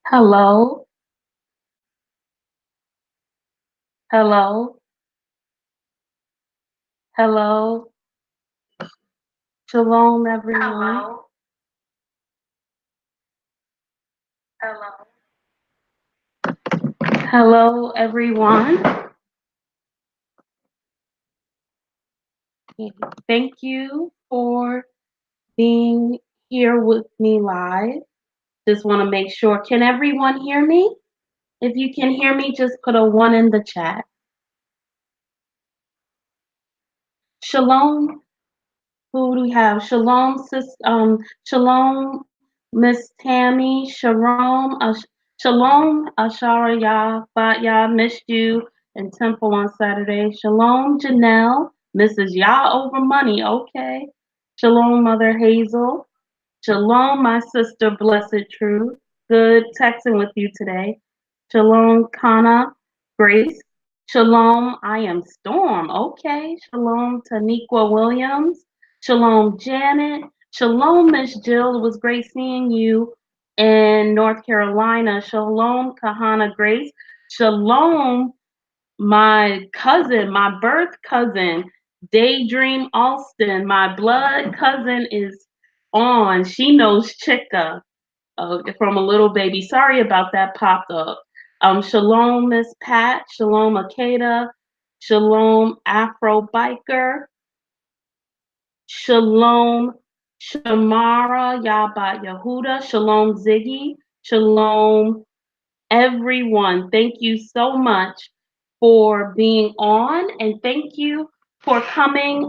Hello, hello, hello. Shalom, everyone. Hello. Hello. Hello, everyone. Thank you for being here with me live. Just want to make sure. Can everyone hear me? If you can hear me, just put a one in the chat. Shalom. Who do we have? Shalom, Shalom, Miss Tammy. Shalom, Ashara Yah, Bat Yah, missed you in Temple on Saturday. Shalom, Janelle, Mrs. Yah over money. Okay. Shalom, Mother Hazel. Shalom, my sister, Blessed Truth. Good texting with you today. Shalom, Kana, Grace. Shalom, I am Storm. Okay. Shalom, Taniqua Williams. Shalom, Janet. Shalom, Miss Jill. It was great seeing you in North Carolina. Shalom, Kahana Grace. Shalom, my cousin, my birth cousin, Daydream Alston. My blood cousin is on. She knows Chica from a little baby. Sorry about that pop up. Shalom, Miss Pat. Shalom, Akeda. Shalom, Afro Biker. Shalom, Shamara, Yabat Yehuda. Shalom, Ziggy. Shalom, everyone. Thank you so much for being on, and thank you for coming.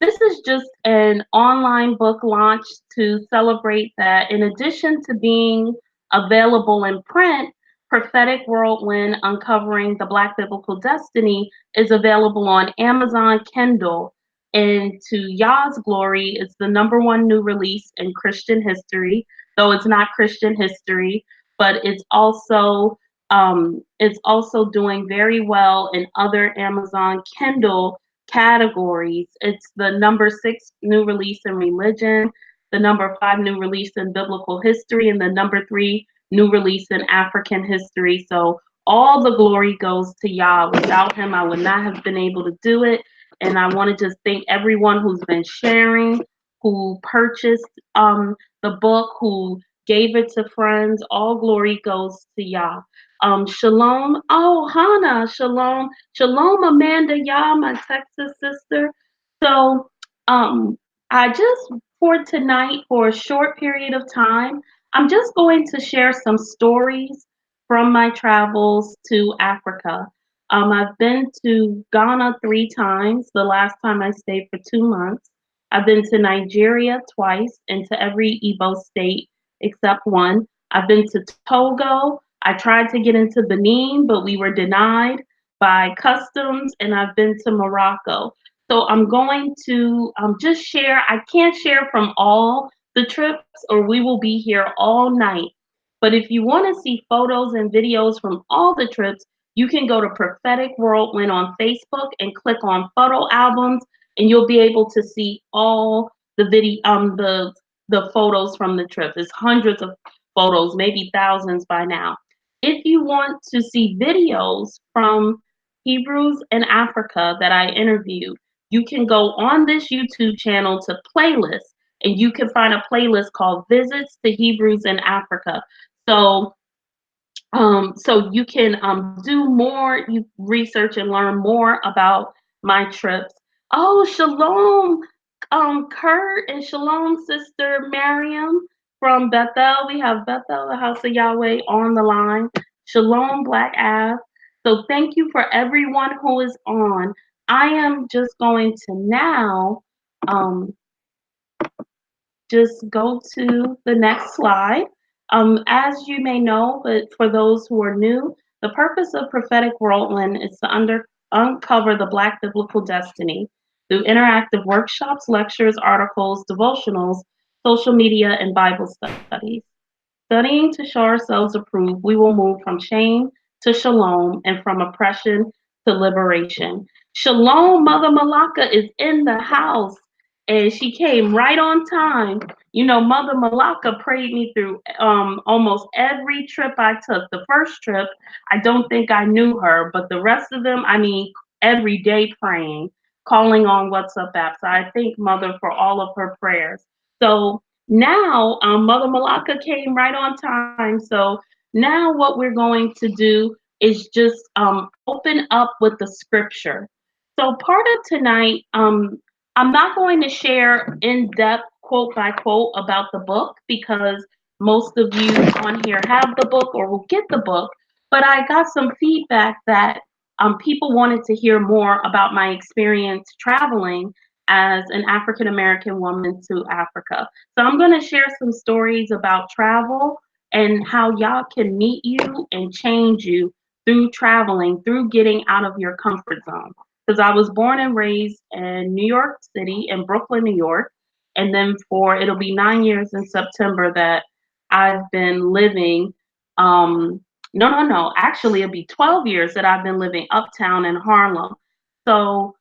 This is just an online book launch to celebrate that. In addition to being available in print, Prophetic Whirlwind Uncovering the Black Biblical Destiny is available on Amazon Kindle. And to Yah's glory, it's the number one new release in Christian history, though it's not Christian history, but it's also doing very well in other Amazon Kindle categories. It's the number 6 new release in religion, the number 5 new release in biblical history, and the number 3 new release in African history. So all the glory goes to Yah. Without him, I would not have been able to do it. And I want to just thank everyone who's been sharing, who purchased the book, who gave it to friends. All glory goes to Yah. Shalom. Oh, Hannah. Shalom. Shalom, Amanda Yah, my Texas sister. So, I just, for tonight, for a short period of time, I'm just going to share some stories from my travels to Africa. I've been to Ghana 3 times. The last time I stayed for 2 months. I've been to Nigeria twice and to every Igbo state except one. I've been to Togo. I tried to get into Benin, but we were denied by customs, and I've been to Morocco. So I'm going to just share. I can't share from all the trips, or we will be here all night. But if you want to see photos and videos from all the trips, you can go to Prophetic Whirlwind on Facebook and click on photo albums, and you'll be able to see all the photos from the trip. It's hundreds of photos, maybe thousands by now. If you want to see videos from Hebrews in Africa that I interviewed, you can go on this YouTube channel to playlists, and you can find a playlist called Visits to Hebrews in Africa. So so you can do more research and learn more about my trips. Oh, shalom, Kurt, and shalom, sister Miriam from Bethel. We have Bethel, the house of Yahweh, on the line. Shalom, Black Av. So thank you for everyone who is on. I am just going to now um, just go to the next slide. As you may know, but for those who are new, the purpose of Prophetic Whirlwind is to uncover the Black biblical destiny through interactive workshops, lectures, articles, devotionals, social media, and Bible studies. Studying to show ourselves approved, we will move from shame to shalom and from oppression to liberation. Shalom, Mother Malaka is in the house and she came right on time. You know, Mother Malaka prayed me through almost every trip I took. The first trip, I don't think I knew her, but the rest of them, I mean, every day praying, calling on WhatsApp apps. So I thank Mother for all of her prayers. So now, Mother Malaka came right on time. So now, what we're going to do is just open up with the scripture. So, part of tonight, I'm not going to share in depth, quote by quote, about the book because most of you on here have the book or will get the book. But I got some feedback that people wanted to hear more about my experience traveling as an African American woman to Africa. So I'm going to share some stories about travel and how y'all can meet you and change you through traveling, through getting out of your comfort zone. Because I was born and raised in New York City, in Brooklyn, New York. And then it'll be 9 years in September that I've been living. No. Actually, it'll be 12 years that I've been living uptown in Harlem. So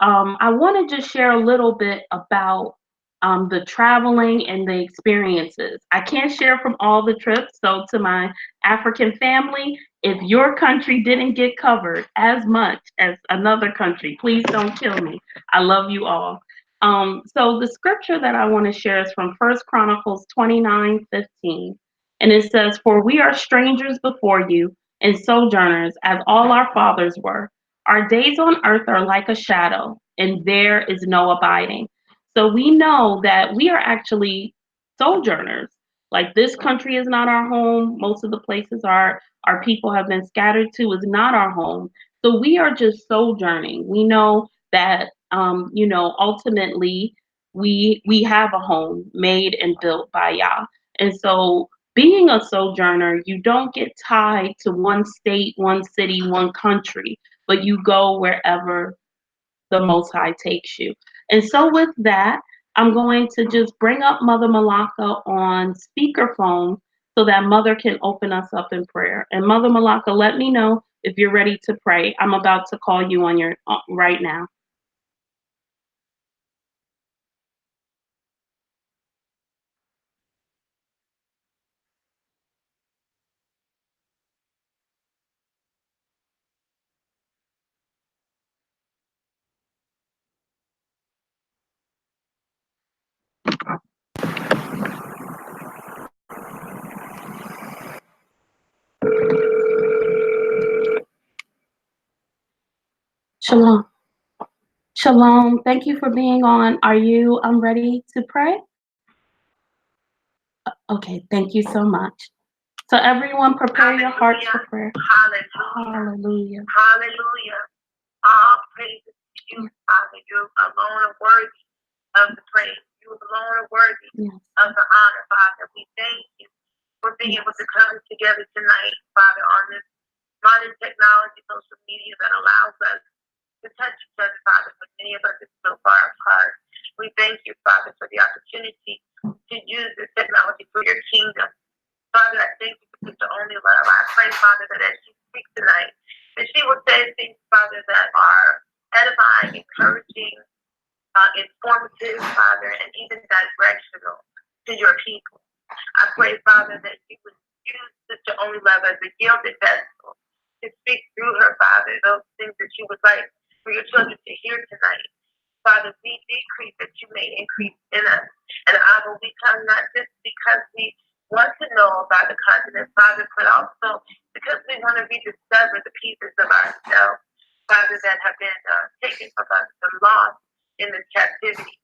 I want to just share a little bit about the traveling and the experiences. I can't share from all the trips. So, to my African family, if your country didn't get covered as much as another country, please don't kill me. I love you all. So, the scripture that I want to share is from First Chronicles 29:15. And it says, "For we are strangers before you and sojourners, as all our fathers were. Our days on earth are like a shadow, and there is no abiding." So we know that we are actually sojourners. Like this country is not our home. Most of the places our people have been scattered to is not our home. So we are just sojourning. We know that ultimately we have a home made and built by Yah. And so being a sojourner, you don't get tied to one state, one city, one country, but you go wherever the Most High takes you. And so, with that, I'm going to just bring up Mother Malaka on speakerphone so that Mother can open us up in prayer. And Mother Malaka, let me know if you're ready to pray. I'm about to call you on your right now. Shalom. Shalom. Thank you for being on. Are you ready to pray? Okay, thank you so much. So everyone prepare your hearts for prayer. Hallelujah. Hallelujah. Hallelujah. All praises to you, Father. You alone are worthy of the praise. You alone are worthy Yes. of the honor, Father. We thank you for being able to come together tonight, Father, on this modern technology, social media that allows us to touch each other, Father, but many of us are so far apart. We thank you, Father, for the opportunity to use this technology for your kingdom. Father, I thank you for Sister Only Love. I pray, Father, that as she speaks tonight, that she will say things, Father, that are edifying, encouraging, informative, Father, and even directional to your people. I pray, Father, that you would use Sister Only Love as a yielded vessel to speak through her, Father, those things that you would like for your children to hear tonight. Father, we decrease that you may increase in us. And Abba, we come not just because we want to know about the continent, Father, but also because we want to rediscover the pieces of ourselves, Father, that have been taken from us and lost in this captivity.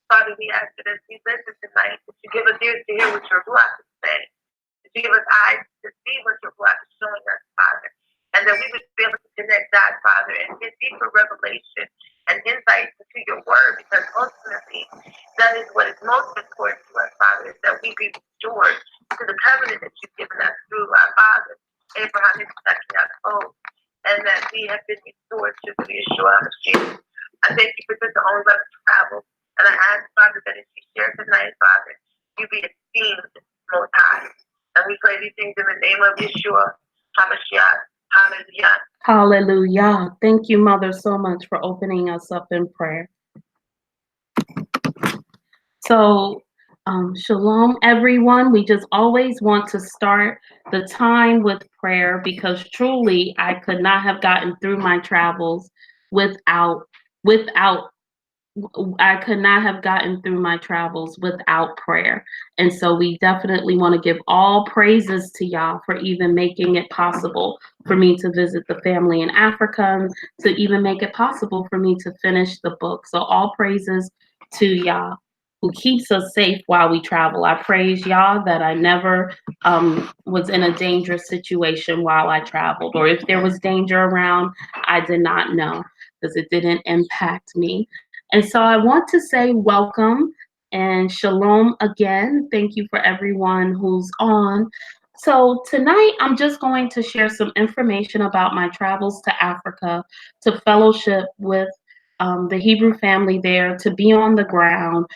Father, we ask that as we listen tonight, that you give us ears to hear what your Ruach is saying, that you give us eyes to see what your Ruach is showing us, Father, and that we would be able to connect that, Father, and get deeper revelation and insight into your word, because ultimately that is what is most important to us, Father, is that we be restored to the covenant that you've given us through our father, Abraham, Isaac, and Jacob, and that we have been restored to the Yeshua HaMashiach. I thank you for this own love travel, and I ask, Father, that as you share tonight, Father, you be esteemed most high. we pray these things in the name of Yeshua HaMashiach. Hallelujah. Hallelujah. Thank you, Mother, so much for opening us up in prayer. So, shalom, everyone. We just always want to start the time with prayer because truly I could not have gotten through my travels without I could not have gotten through my travels without prayer. And so we definitely want to give all praises to y'all for even making it possible for me to visit the family in Africa and to even make it possible for me to finish the book. So all praises to y'all who keeps us safe while we travel. I praise y'all that I never was in a dangerous situation while I traveled, or if there was danger around, I did not know because it didn't impact me. And so I want to say welcome and shalom again. Thank you for everyone who's on. So tonight I'm just going to share some information about my travels to Africa to fellowship with the Hebrew family there, to be on the ground,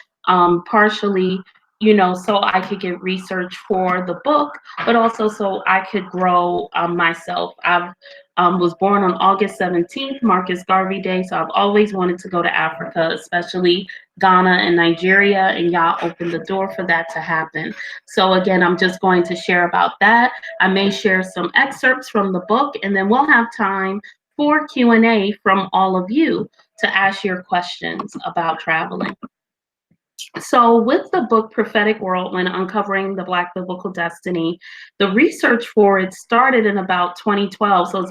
partially, so I could get research for the book, but also so I could grow myself. I was born on August 17th, Marcus Garvey Day, so I've always wanted to go to Africa, especially Ghana and Nigeria, and y'all opened the door for that to happen. So again, I'm just going to share about that. I may share some excerpts from the book, and then we'll have time for Q&A from all of you to ask your questions about traveling. So with the book Prophetic Whirlwind, Uncovering the Black Biblical Destiny, the research for it started in about 2012. So it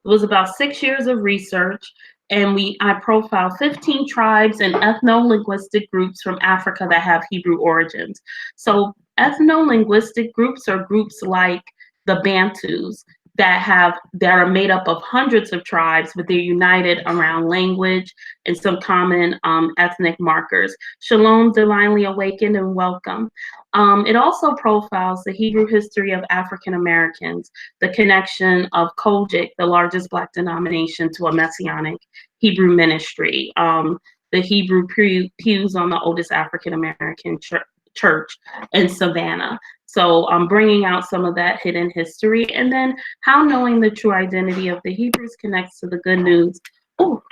was about 6 years of research, and I profiled 15 tribes and ethno-linguistic groups from Africa that have Hebrew origins. So ethno-linguistic groups are groups like the Bantus that are made up of hundreds of tribes, but they're united around language and some common ethnic markers. Shalom, divinely awakened, and welcome. It also profiles the Hebrew history of African Americans, the connection of Kojic, the largest Black denomination, to a Messianic Hebrew ministry, the Hebrew pews on the oldest African American church in Savannah. So I'm bringing out some of that hidden history, and then how knowing the true identity of the Hebrews connects to the good news. Oh,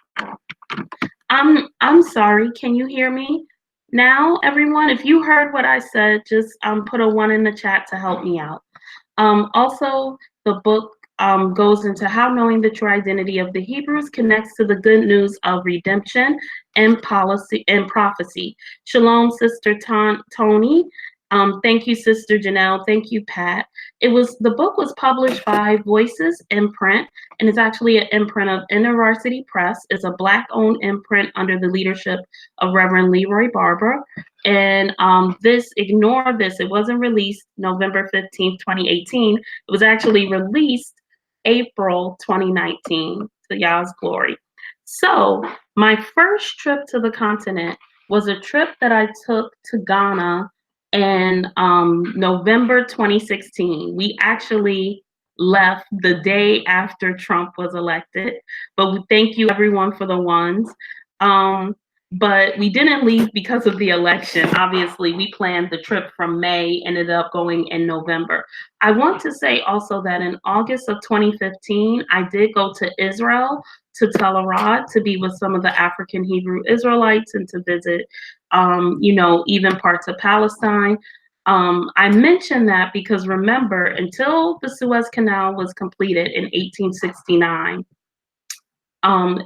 I'm sorry. Can you hear me now, everyone? If you heard what I said, just put a 1 in the chat to help me out. Also, the book goes into how knowing the true identity of the Hebrews connects to the good news of redemption and policy and prophecy. Shalom, Sister Tony. Thank you, Sister Janelle. Thank you, Pat. The book was published by Voices Imprint, and it's actually an imprint of InterVarsity Press. It's a Black-owned imprint under the leadership of Reverend Leroy Barber. And ignore this, it wasn't released November 15th, 2018. It was actually released April 2019, to Yah's glory. So my first trip to the continent was a trip that I took to Ghana in November 2016. We actually left the day after Trump was elected, but we thank you everyone for the ones. But we didn't leave because of the election. Obviously, we planned the trip from May, ended up going in November. I want to say also that in August of 2015, I did go to Israel, to Tel Arad, to be with some of the African Hebrew Israelites and to visit, even parts of Palestine. I mention that because remember, until the Suez Canal was completed in 1869,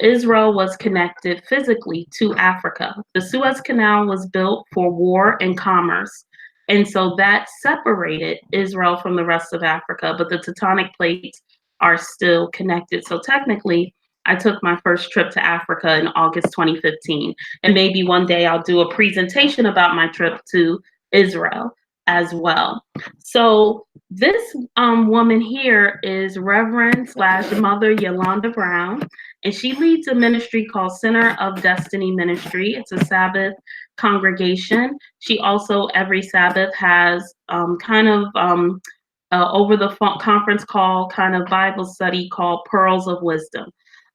Israel was connected physically to Africa. The Suez Canal was built for war and commerce. And so that separated Israel from the rest of Africa, but the tectonic plates are still connected. So technically, I took my first trip to Africa in August 2015. And maybe one day I'll do a presentation about my trip to Israel as well. So this woman here is Reverend/Mother Yolanda Brown, and she leads a ministry called Center of Destiny Ministry. It's a Sabbath congregation. She also every Sabbath has over the conference call kind of Bible study called Pearls of Wisdom.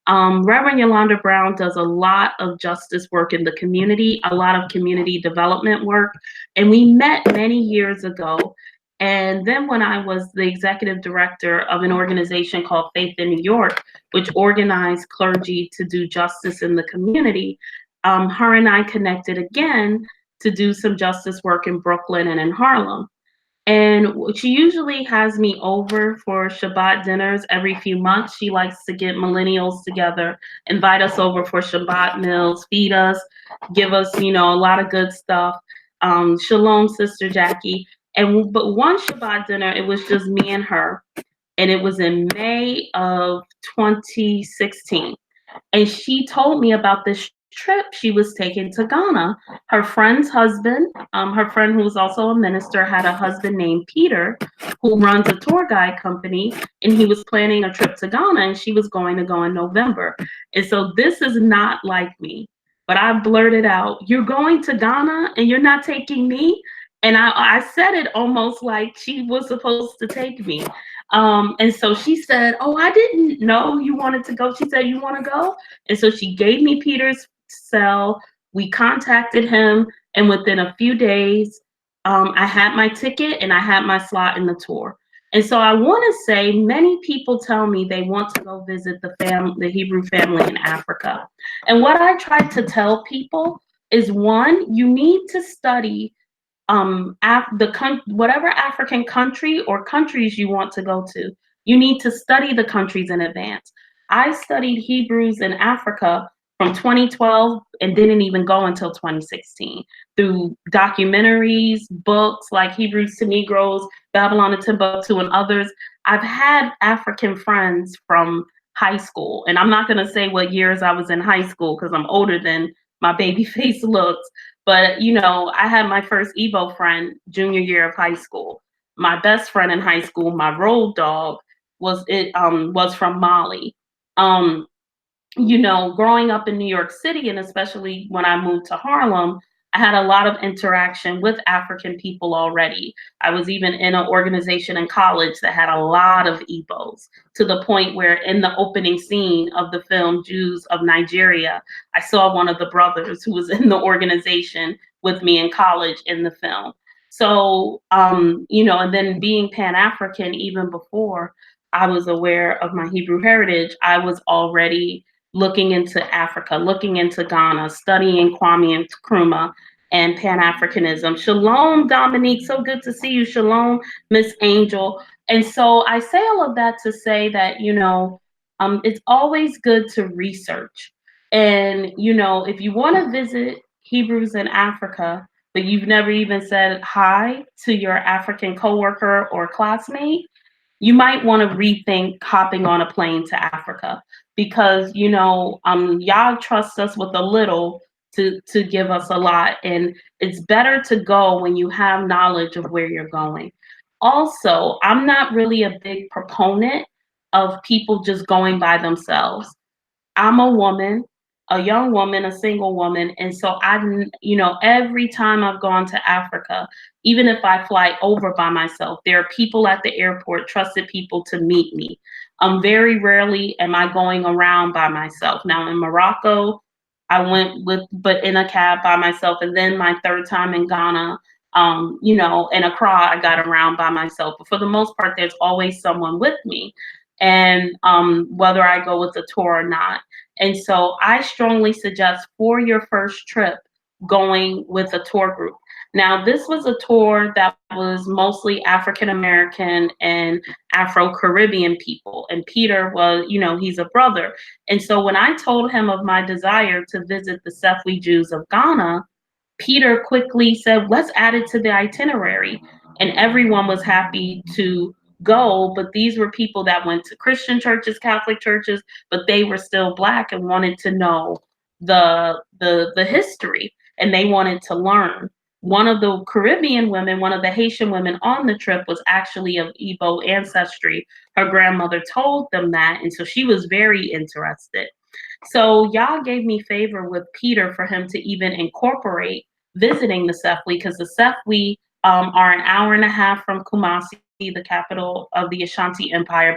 Reverend Yolanda Brown does a lot of justice work in the community, a lot of community development work, and we met many years ago And then when I was the executive director of an organization called Faith in New York, which organized clergy to do justice in the community, her and I connected again to do some justice work in Brooklyn and in Harlem. And she usually has me over for Shabbat dinners every few months. She likes to get millennials together, invite us over for Shabbat meals, feed us, give us, a lot of good stuff. Shalom, Sister Jackie. But one Shabbat dinner, it was just me and her, and it was in May of 2016. And she told me about this trip she was taking to Ghana. Her friend's husband, her friend who was also a minister, had a husband named Peter who runs a tour guide company, and he was planning a trip to Ghana, and she was going to go in November. And so this is not like me, but I blurted out, "You're going to Ghana and you're not taking me?" And I said it almost like she was supposed to take me. And so she said, "Oh, I didn't know you wanted to go." She said, "You want to go?" And so she gave me Peter's cell. We contacted him, and within a few days, I had my ticket and I had my slot in the tour. And so I want to say many people tell me they want to go visit the Hebrew family in Africa. And what I try to tell people is, one, you need to study whatever African country or countries you want to go to. You need to study the countries in advance. I studied Hebrews in Africa from 2012 and didn't even go until 2016 through documentaries, books like Hebrews to Negroes, Babylon and Timbuktu, and others. I've had African friends from high school, and I'm not going to say what years I was in high school because I'm older than my baby face looks. But, I had my first Igbo friend junior year of high school. My best friend in high school, my road dog, was from Mali. Um, Growing up in New York City, and especially when I moved to Harlem, I had a lot of interaction with African people already. I was even in an organization in college that had a lot of Igbos, to the point where in the opening scene of the film Jews of Nigeria, I saw one of the brothers who was in the organization with me in college in the film. So, and then being Pan-African, even before I was aware of my Hebrew heritage, I was already looking into Africa, looking into Ghana, studying Kwame Nkrumah and Pan-Africanism. Shalom, Dominique. So good to see you. Shalom, Miss Angel. And so I say all of that to say that, it's always good to research. And, if you want to visit Hebrews in Africa, but you've never even said hi to your African coworker or classmate, you might want to rethink hopping on a plane to Africa, because Yah trusts us with a little to give us a lot, and it's better to go when you have knowledge of where you're going. Also, I'm not really a big proponent of people just going by themselves. I'm a woman, a young woman, a single woman. And so every time I've gone to Africa, even if I fly over by myself, there are people at the airport, trusted people to meet me. Very rarely am I going around by myself. Now in Morocco, I went but in a cab by myself. And then my third time in Ghana, in Accra, I got around by myself. But for the most part, there's always someone with me. And whether I go with a tour or not. And so I strongly suggest for your first trip going with a tour group. Now, this was a tour that was mostly African American and Afro Caribbean people. And Peter was, he's a brother. And so when I told him of my desire to visit the Sefwi Jews of Ghana, Peter quickly said, "Let's add it to the itinerary." And everyone was happy to go, but these were people that went to Christian churches, Catholic churches, but they were still Black and wanted to know the history, and they wanted to learn. One of the Caribbean women, one of the Haitian women on the trip, was actually of Igbo ancestry. Her grandmother told them that, and so she was very interested. So Yah gave me favor with Peter for him to even incorporate visiting the Sefwi, because the Sefwi are an hour and a half from Kumasi, the capital of the Ashanti Empire,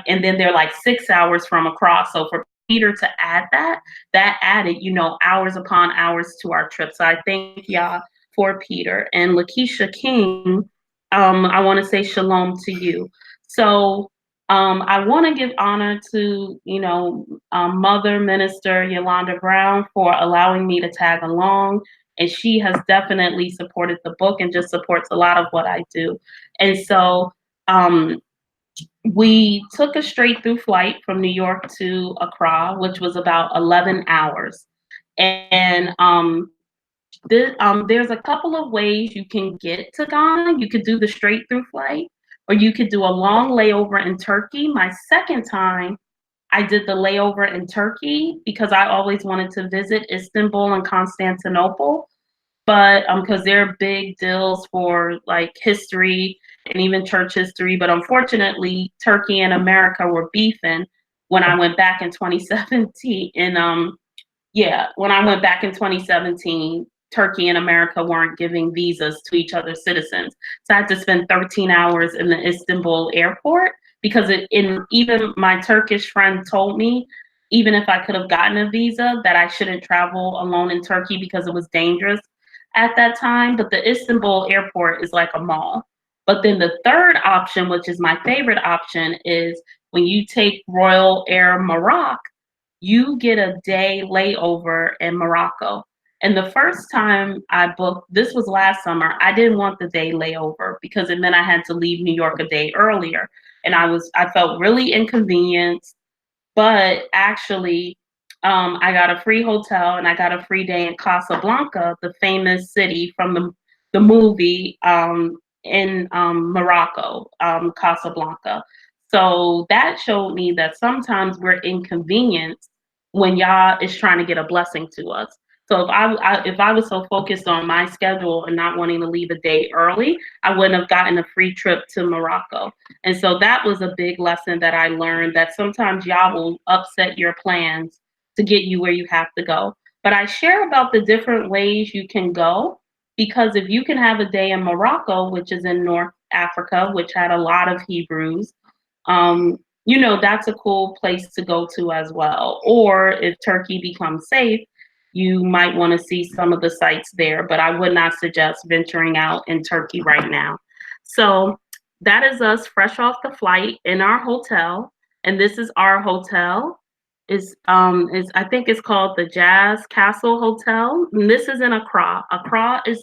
and then they're like 6 hours from across. So for Peter to add that added, hours upon hours to our trip. So I thank Yah for Peter. And Lakeisha King I want to say shalom to you. So I want to give honor to, Mother Minister Yolanda Brown for allowing me to tag along. And she has definitely supported the book and just supports a lot of what I do. And so um, we took a straight through flight from New York to Accra, which was about 11 hours. And there's a couple of ways you can get to Ghana. You could do the straight through flight, or you could do a long layover in Turkey. My second time, I did the layover in Turkey because I always wanted to visit Istanbul and Constantinople, but because they're big deals for like history and even church history. But unfortunately, Turkey and America were beefing when I went back in 2017. And yeah, when I went back in 2017, Turkey and America weren't giving visas to each other's citizens. So I had to spend 13 hours in the Istanbul airport because even my Turkish friend told me, even if I could have gotten a visa, that I shouldn't travel alone in Turkey because it was dangerous at that time. But the Istanbul airport is like a mall. But then the third option, which is my favorite option, is when you take Royal Air Morocco, you get a day layover in Morocco. And the first time I booked, this was last summer, I didn't want the day layover because it meant I had to leave New York a day earlier. And I felt really inconvenienced, but actually, I got a free hotel and I got a free day in Casablanca, the famous city from the movie in Morocco, Casablanca. So that showed me that sometimes we're inconvenienced when Yah is trying to get a blessing to us. So if I was so focused on my schedule and not wanting to leave a day early, I wouldn't have gotten a free trip to Morocco. And so that was a big lesson that I learned, that sometimes Yah will upset your plans to get you where you have to go. But I share about the different ways you can go, because if you can have a day in Morocco, which is in North Africa, which had a lot of Hebrews, that's a cool place to go to as well. Or if Turkey becomes safe, you might want to see some of the sites there, but I would not suggest venturing out in Turkey right now. So that is us fresh off the flight in our hotel, and this is our hotel. Is I think it's called the Jazz Castle Hotel. And this is in Accra. Accra is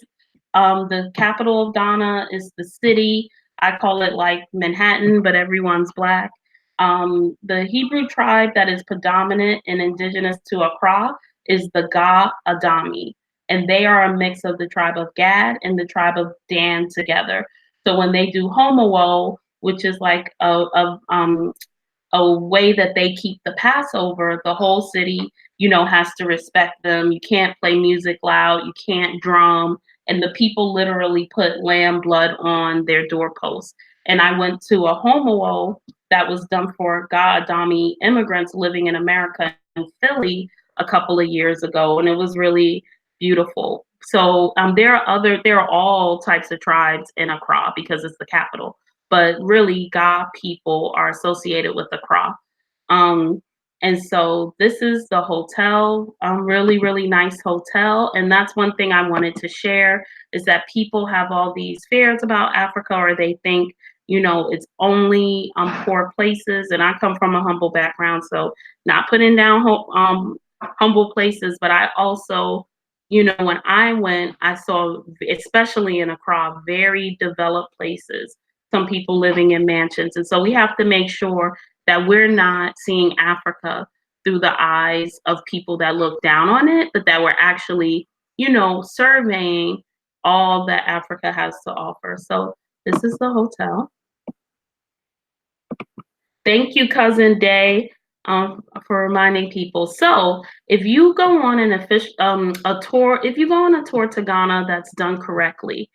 the capital of Ghana, is the city. I call it like Manhattan, but everyone's black. The Hebrew tribe that is predominant and indigenous to Accra is the Ga Adami, and they are a mix of the tribe of Gad and the tribe of Dan together. So when they do Homowo, which is like a way that they keep the Passover, the whole city, has to respect them. You can't play music loud, you can't drum, and the people literally put lamb blood on their doorposts. And I went to a homowo that was done for God Adami immigrants living in America in Philly a couple of years ago, and it was really beautiful. So there are all types of tribes in Accra because it's the capital, but really God people are associated with Accra. Um, and so this is the hotel, really, really nice hotel. And that's one thing I wanted to share, is that people have all these fears about Africa, or they think, it's only poor places. And I come from a humble background, so not putting down humble places, but I also, when I went, I saw, especially in Accra, very developed places, some people living in mansions. And so we have to make sure that we're not seeing Africa through the eyes of people that look down on it, but that we're actually, surveying all that Africa has to offer. So this is the hotel. Thank you, Cousin Day, for reminding people. So if you go on a tour, if you go on a tour to Ghana that's done correctly,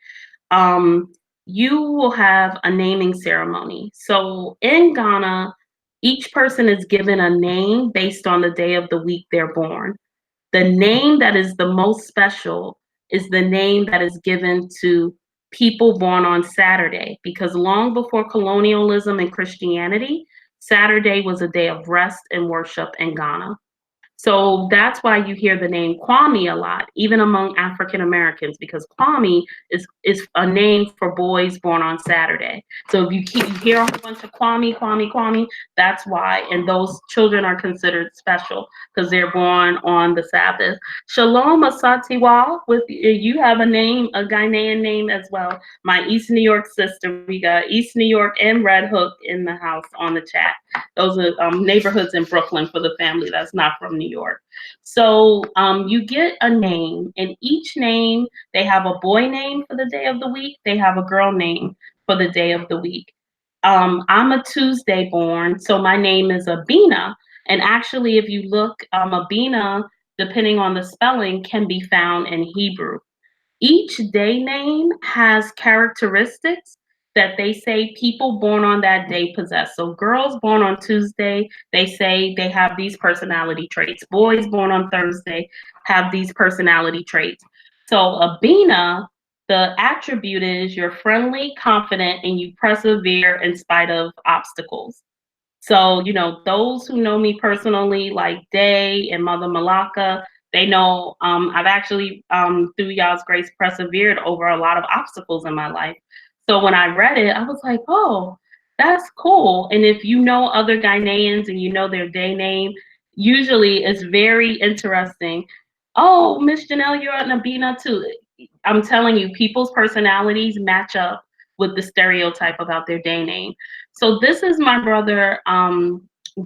you will have a naming ceremony. So in Ghana, each person is given a name based on the day of the week they're born. The name that is the most special is the name that is given to people born on Saturday, because long before colonialism and Christianity, Saturday was a day of rest and worship in Ghana. So that's why you hear the name Kwame a lot, even among African Americans, because Kwame is a name for boys born on Saturday. So if you hear a whole bunch of Kwame, Kwame, Kwame, that's why. And those children are considered special because they're born on the Sabbath. Shalom Asatiwa, with you have a name, a Ghanaian name as well. My East New York sister, we got East New York and Red Hook in the house on the chat. Those are neighborhoods in Brooklyn for the family that's not from New York. So you get a name, and each name, they have a boy name for the day of the week, they have a girl name for the day of the week. I'm a Tuesday born, so my name is Abina. And actually, if you look, Abina, depending on the spelling, can be found in Hebrew. Each day name has characteristics that they say people born on that day possess. So girls born on Tuesday, they say they have these personality traits. Boys born on Thursday have these personality traits. So Abina, the attribute is you're friendly, confident, and you persevere in spite of obstacles. So, those who know me personally, like Day and Mother Malaka, they know I've actually, through y'all's grace, persevered over a lot of obstacles in my life. So when I read it, I was like, oh, that's cool. And if you know other Ghanaians and you know their day name, usually it's very interesting. Oh, Miss Janelle, you're at Nabina too. I'm telling you, people's personalities match up with the stereotype about their day name. So this is my brother,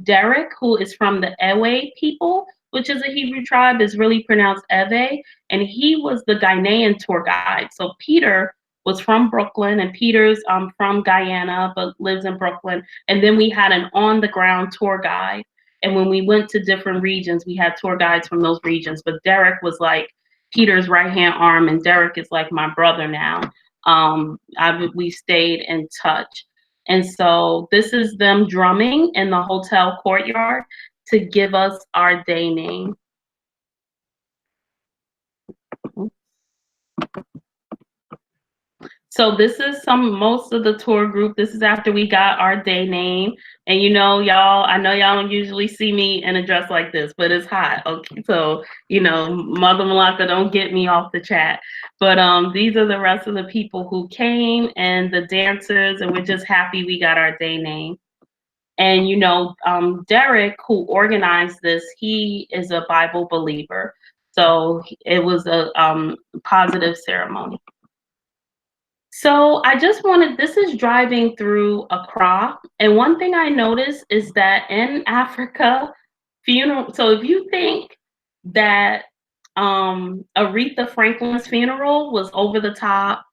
Derek, who is from the Ewe people, which is a Hebrew tribe. Is really pronounced Ewe, and he was the Ghanaian tour guide. So Peter was from Brooklyn, and Peter's from Guyana, but lives in Brooklyn. And then we had an on-the-ground tour guide. And when we went to different regions, we had tour guides from those regions. But Derek was like Peter's right-hand arm, and Derek is like my brother now. We stayed in touch. And so this is them drumming in the hotel courtyard to give us our day name. So this is most of the tour group. This is after we got our day name. And y'all, I know y'all don't usually see me in a dress like this, but it's hot. Okay. So, Mother Malaka, don't get me off the chat. But these are the rest of the people who came and the dancers, and we're just happy we got our day name. And Derek, who organized this, he is a Bible believer. So it was a positive ceremony. So I just this is driving through Accra. And one thing I noticed is that in Africa, so if you think that Aretha Franklin's funeral was over the top,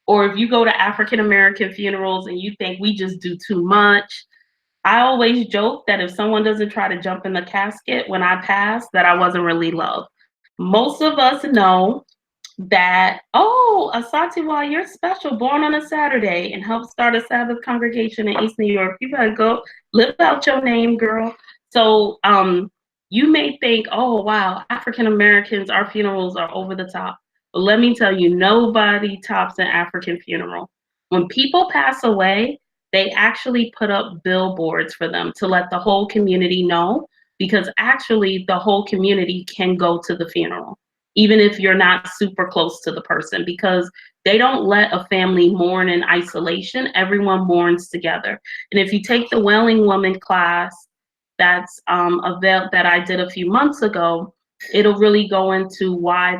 or if you go to African American funerals and you think we just do too much, I always joke that if someone doesn't try to jump in the casket when I pass, that I wasn't really loved. Most of us know that, oh, Asatiwa, you're special, born on a Saturday and helped start a Sabbath congregation in East New York. You better go live out your name, girl. So you may think, oh, wow, African Americans, our funerals are over the top. But let me tell you, nobody tops an African funeral. When people pass away, they actually put up billboards for them to let the whole community know, because actually the whole community can go to the funeral, even if you're not super close to the person, because they don't let a family mourn in isolation. Everyone mourns together. And if you take the Wailing Woman class that's that I did a few months ago, it'll really go into why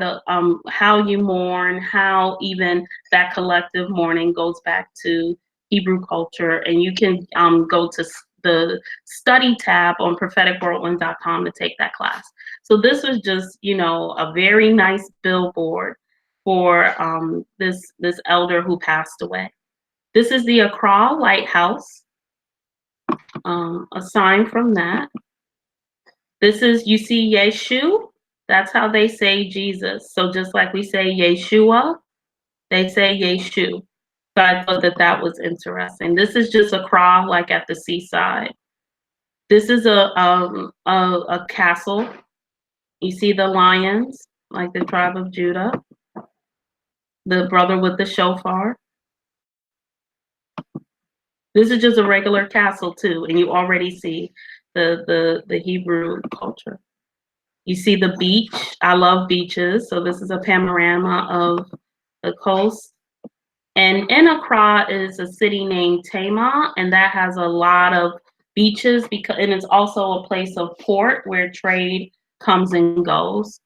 how you mourn, how even that collective mourning goes back to Hebrew culture. And you can go to the study tab on propheticwhirlwind.com to take that class. So this was just, a very nice billboard for this elder who passed away. This is the Accra Lighthouse, a sign from that. This is, you see Yeshu, that's how they say Jesus. So just like we say Yeshua, they say Yeshu. So I thought that was interesting. This is just Accra, like at the seaside. This is a castle. You see the lions, like the tribe of Judah. The brother with the shofar. This is just a regular castle too, and you already see the Hebrew culture. You see the beach. I love beaches, so this is a panorama of the coast. And in Accra is a city named Tema, and that has a lot of beaches because, and it's also a place of port where trade comes and goes.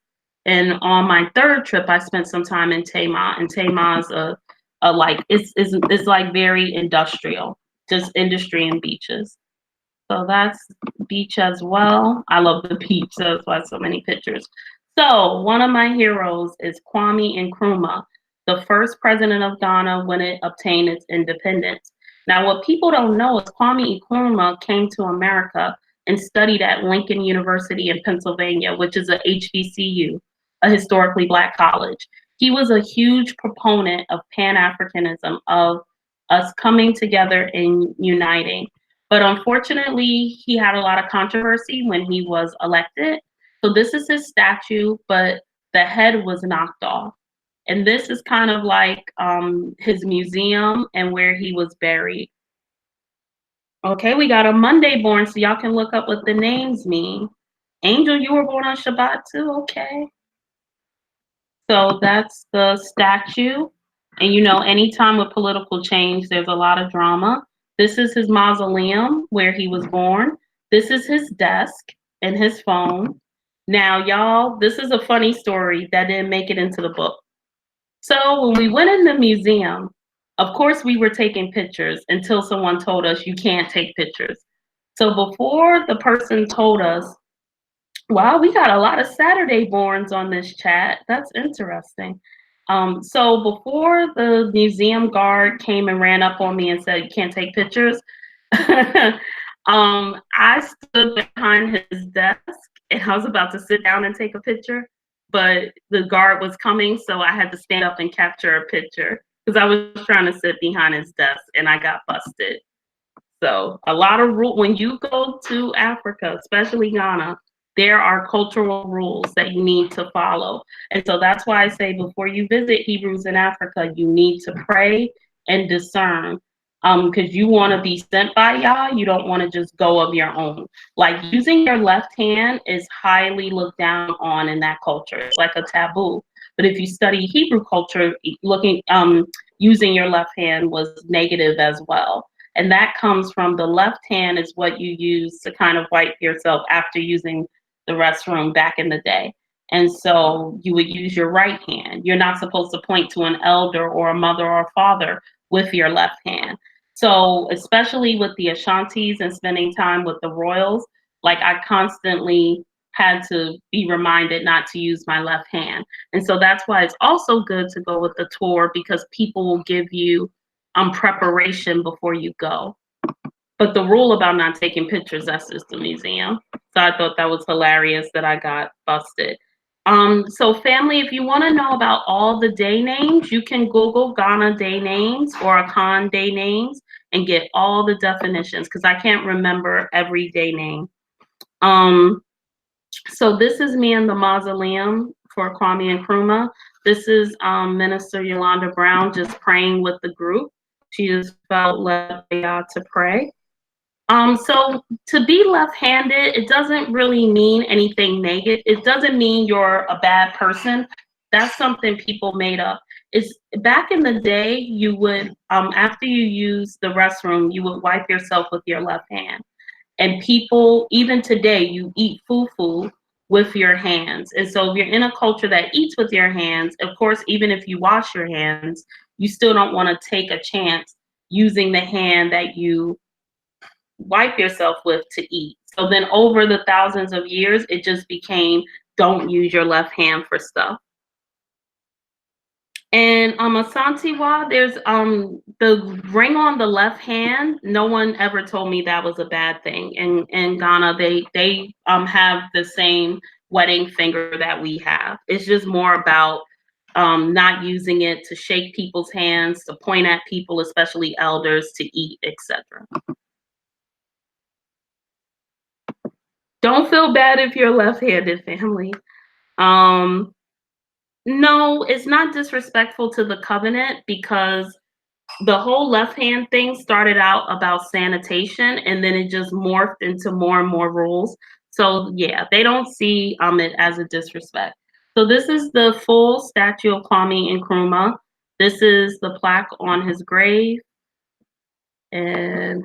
And on my third trip, I spent some time in Tema, and Tema is a like it's like very industrial, just industry and beaches. So that's beach as well. I love the beach. That's why so many pictures. So one of my heroes is Kwame Nkrumah, the first president of Ghana when it obtained its independence. Now, what people don't know is Kwame Nkrumah came to America and studied at Lincoln University in Pennsylvania, which is a HBCU, a historically Black college. He was a huge proponent of Pan-Africanism, of us coming together and uniting. But unfortunately, he had a lot of controversy when he was elected. So this is his statue, but the head was knocked off. And this is kind of like his museum and where he was buried. Okay, we got a Monday born, so y'all can look up what the names mean. Angel, you were born on Shabbat too? Okay. So that's the statue. And you know, anytime with political change, there's a lot of drama. This is his mausoleum where he was born. This is his desk and his phone. Now, y'all, this is a funny story that didn't make it into the book. So when we went in the museum, of course, we were taking pictures until someone told us you can't take pictures. So before the person told us, wow, we got a lot of Saturday borns on this chat. That's interesting. So before the museum guard came and ran up on me and said, you can't take pictures, I stood behind his desk and I was about to sit down and take a picture, but the guard was coming, so I had to stand up and capture a picture because I was trying to sit behind his desk and I got busted. So a lot of rules when you go to Africa, especially Ghana, there are cultural rules that you need to follow. And so that's why I say before you visit Hebrews in Africa, you need to pray and discern. Because you want to be sent by Yah, you don't want to just go of your own. Like using your left hand is highly looked down on in that culture. It's like a taboo. But if you study Hebrew culture, using your left hand was negative as well. And that comes from the left hand is what you use to kind of wipe yourself after using the restroom back in the day. And so you would use your right hand. You're not supposed to point to an elder or a mother or a father with your left hand. So especially with the Ashantis and spending time with the royals, like I constantly had to be reminded not to use my left hand. And so that's why it's also good to go with the tour because people will give you preparation before you go. But the rule about not taking pictures, that's just the museum. So I thought that was hilarious that I got busted. So family, if you want to know about all the day names, you can Google Ghana day names or Akan day names and get all the definitions because I can't remember every day name. So this is me in the mausoleum for Kwame Nkrumah. This is Minister Yolanda Brown just praying with the group. She just felt led by God to pray. So to be left-handed, it doesn't really mean anything negative. It doesn't mean you're a bad person. That's something people made up. It's back in the day, you would, after you use the restroom, you would wipe yourself with your left hand. And people, even today, you eat fufu with your hands. And so if you're in a culture that eats with your hands, of course, even if you wash your hands, you still don't want to take a chance using the hand that you wipe yourself with to eat. So then over the thousands of years, it just became don't use your left hand for stuff. And Asantewa, there's the ring on the left hand. No one ever told me that was a bad thing. In Ghana, they have the same wedding finger that we have. It's just more about not using it to shake people's hands, to point at people, especially elders, to eat, etc. Don't feel bad if you're left-handed, family. No, it's not disrespectful to the covenant because the whole left hand thing started out about sanitation and then it just morphed into more and more rules. So yeah, they don't see it as a disrespect. So this is the full statue of Kwame Nkrumah. This is the plaque on his grave. And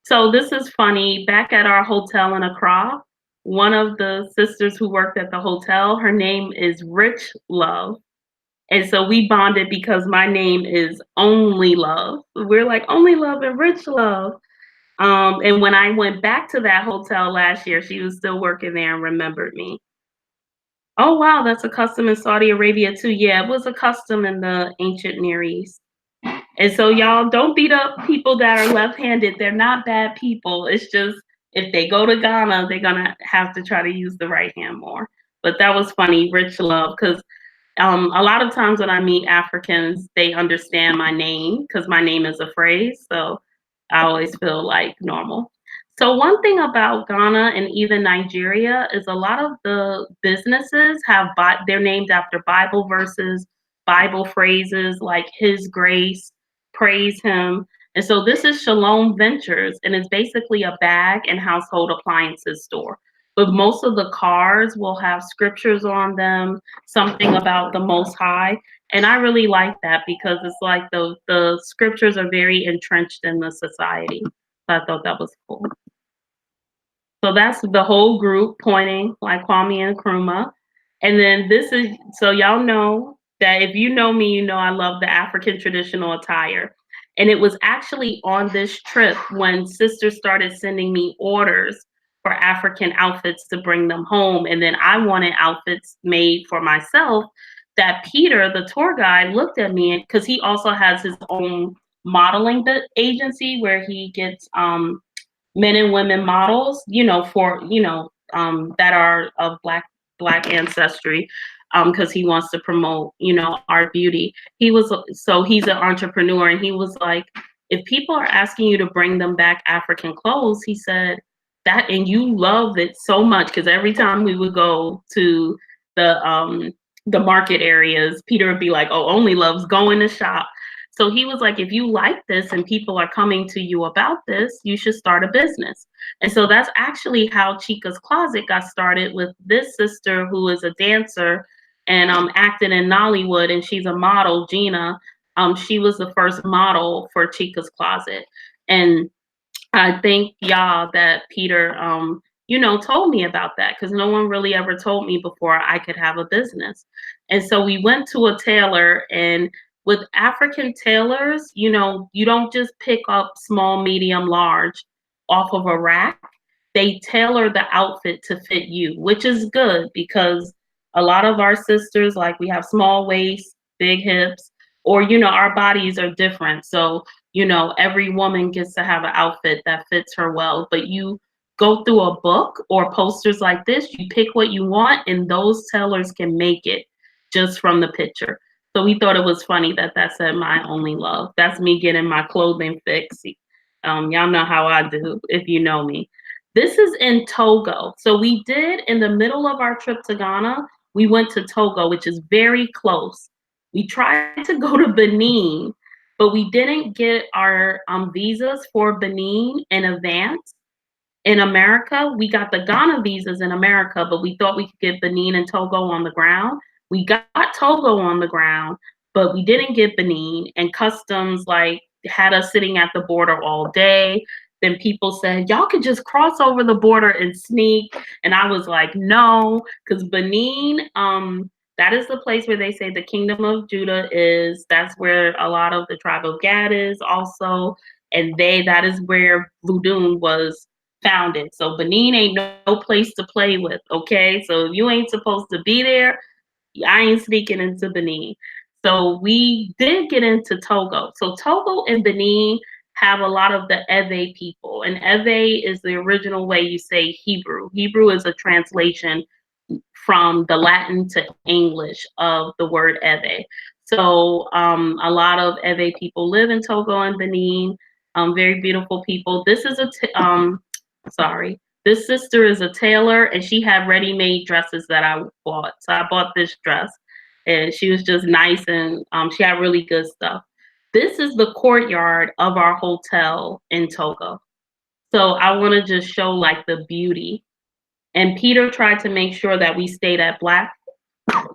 so this is funny. Back at our hotel in Accra, one of the sisters who worked at the hotel, her name is Rich Love. And so we bonded because my name is Only Love. We're like Only Love and Rich Love. And when I went back to that hotel last year, she was still working there and remembered me. Oh wow, that's a custom in Saudi Arabia too. Yeah, it was a custom in the ancient Near East. And so y'all don't beat up people that are left-handed. They're not bad people. It's just if they go to Ghana, they're gonna have to try to use the right hand more. But that was funny, Rich Love, because a lot of times when I meet Africans, they understand my name because my name is a phrase. So I always feel like normal. So one thing about Ghana and even Nigeria is a lot of the businesses have they're named after Bible verses, Bible phrases like His grace, praise Him. And so this is Shalom Ventures, and it's basically a bag and household appliances store. But most of the cars will have scriptures on them, something about the Most High. And I really like that because it's like the scriptures are very entrenched in the society. So I thought that was cool. So that's the whole group pointing like Kwame Nkrumah. And then this is, so y'all know that if you know me, you know I love the African traditional attire. And it was actually on this trip when sisters started sending me orders for African outfits to bring them home. And then I wanted outfits made for myself that Peter, the tour guide, looked at me because he also has his own modeling agency where he gets men and women models, for that are of black ancestry, because he wants to promote, our beauty. He's an entrepreneur, and he was like, if people are asking you to bring them back African clothes, he said that, and you love it so much, because every time we would go to the market areas, Peter would be like, "Oh, Only Love's going to shop." So he was like, if you like this and people are coming to you about this, you should start a business. And so that's actually how Chica's Closet got started, with this sister who is a dancer and acted in Nollywood, and she's a model, Gina. She was the first model for Chica's Closet. And I thank y'all that Peter, told me about that, because no one really ever told me before I could have a business. And so we went to a tailor, and with African tailors, you don't just pick up small, medium, large off of a rack. They tailor the outfit to fit you, which is good because a lot of our sisters, like, we have small waists, big hips, or, our bodies are different. So every woman gets to have an outfit that fits her well, but you go through a book or posters like this, you pick what you want, and those tailors can make it just from the picture. So we thought it was funny that said My Only Love. That's me getting my clothing fix. Y'all know how I do if you know me. This is in Togo. So we did, in the middle of our trip to Ghana, we went to Togo, which is very close. We tried to go to Benin, but we didn't get our visas for Benin in advance. In America, we got the Ghana visas in America, but we thought we could get Benin and Togo on the ground. We got Togo on the ground, but we didn't get Benin, and customs like had us sitting at the border all day. Then people said, y'all could just cross over the border and sneak. And I was like, no, because Benin, that is the place where they say the kingdom of Judah is. That's where a lot of the tribe of Gad is also. And that is where Voodoo was founded. So Benin ain't no place to play with, okay? So if you ain't supposed to be there, I ain't sneaking into Benin. So we did get into Togo. So Togo and Benin have a lot of the Ewe people. And Ewe is the original way you say Hebrew. Hebrew is a translation from the Latin to English of the word Ewe. So a lot of Ewe people live in Togo and Benin. Very beautiful people. This is sorry. This sister is a tailor, and she had ready-made dresses that I bought. So I bought this dress, and she was just nice, and she had really good stuff. This is the courtyard of our hotel in Togo. So I want to just show like the beauty. And Peter tried to make sure that we stayed at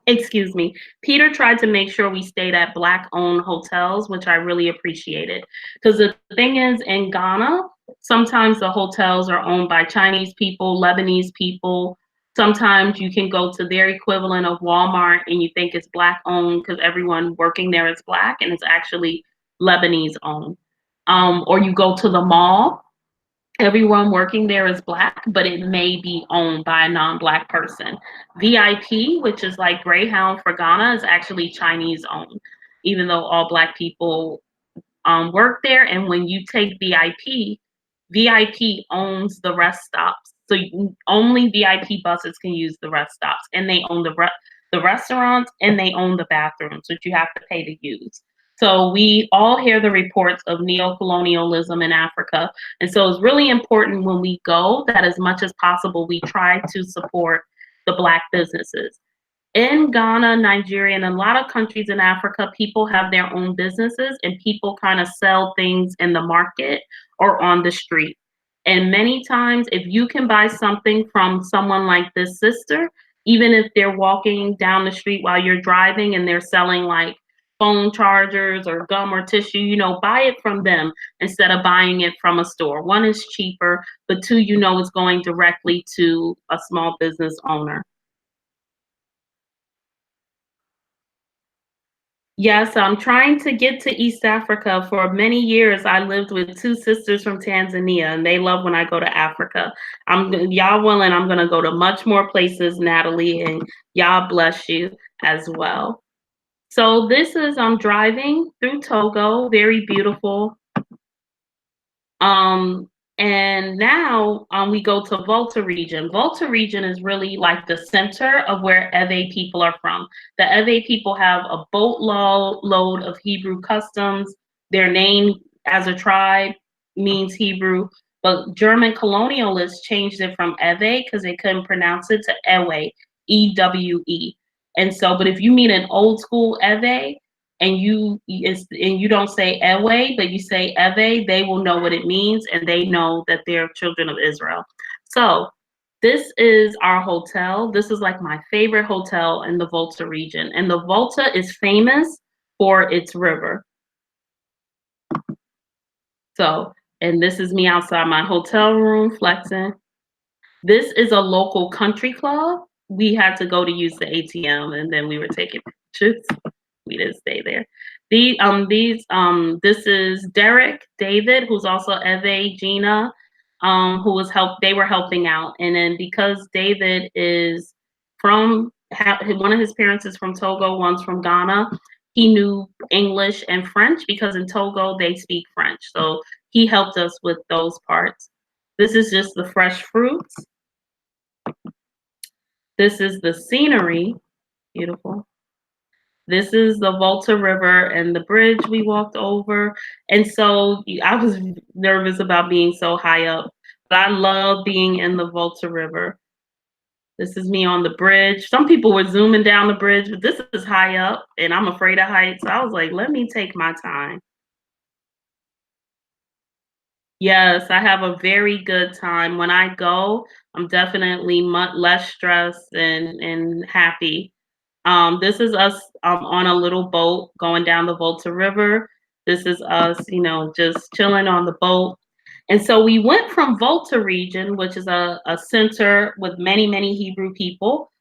excuse me, Peter tried to make sure we stayed at Black-owned hotels, which I really appreciated. Because the thing is, in Ghana, sometimes the hotels are owned by Chinese people, Lebanese people. Sometimes you can go to their equivalent of Walmart and you think it's Black-owned because everyone working there is Black, and it's actually Lebanese-owned. Or you go to the mall, everyone working there is Black, but it may be owned by a non-Black person. VIP, which is like Greyhound for Ghana, is actually Chinese owned, even though all Black people work there. And when you take VIP, VIP owns the rest stops. So only VIP buses can use the rest stops, and they own the restaurants, and they own the bathrooms, which you have to pay to use. So we all hear the reports of neo-colonialism in Africa. And so it's really important when we go that as much as possible, we try to support the Black businesses. In Ghana, Nigeria, and a lot of countries in Africa, people have their own businesses and people kind of sell things in the market or on the street. And many times, if you can buy something from someone like this sister, even if they're walking down the street while you're driving and they're selling like phone chargers or gum or tissue, buy it from them instead of buying it from a store. One is cheaper, but two, it's going directly to a small business owner. Yes, I'm trying to get to East Africa. For many years, I lived with two sisters from Tanzania, and they love when I go to Africa. Y'all willing, I'm gonna go to much more places, Natalie, and y'all bless you as well. So this is I'm driving through Togo, very beautiful. Um, and now we go to Volta region. Volta region is really like the center of where Ewe people are from. The Ewe people have a boatload of Hebrew customs. Their name as a tribe means Hebrew, but German colonialists changed it from Ewe because they couldn't pronounce it to Ewe, Ewe. And so, but if you meet an old school Ewe, and you don't say Ewe, but you say Ewe, they will know what it means, and they know that they're children of Israel. So this is our hotel. This is like my favorite hotel in the Volta region. And the Volta is famous for its river. So, and this is me outside my hotel room flexing. This is a local country club. We had to go to use the ATM, and then we were taking pictures. We didn't stay there. This is Derek, David, who's also Eve, Gina, they were helping out. And then because David is one of his parents is from Togo, one's from Ghana, he knew English and French because in Togo they speak French. So he helped us with those parts. This is just the fresh fruits. This is the scenery, beautiful. This is the Volta River and the bridge we walked over. And so I was nervous about being so high up, but I love being in the Volta River. This is me on the bridge. Some people were zooming down the bridge, but this is high up and I'm afraid of heights. So I was like, let me take my time. Yes, I have a very good time. When I go, I'm definitely much less stressed and happy. This is us on a little boat going down the Volta River. This is us, just chilling on the boat. And so we went from Volta region, which is a center with many, many Hebrew people,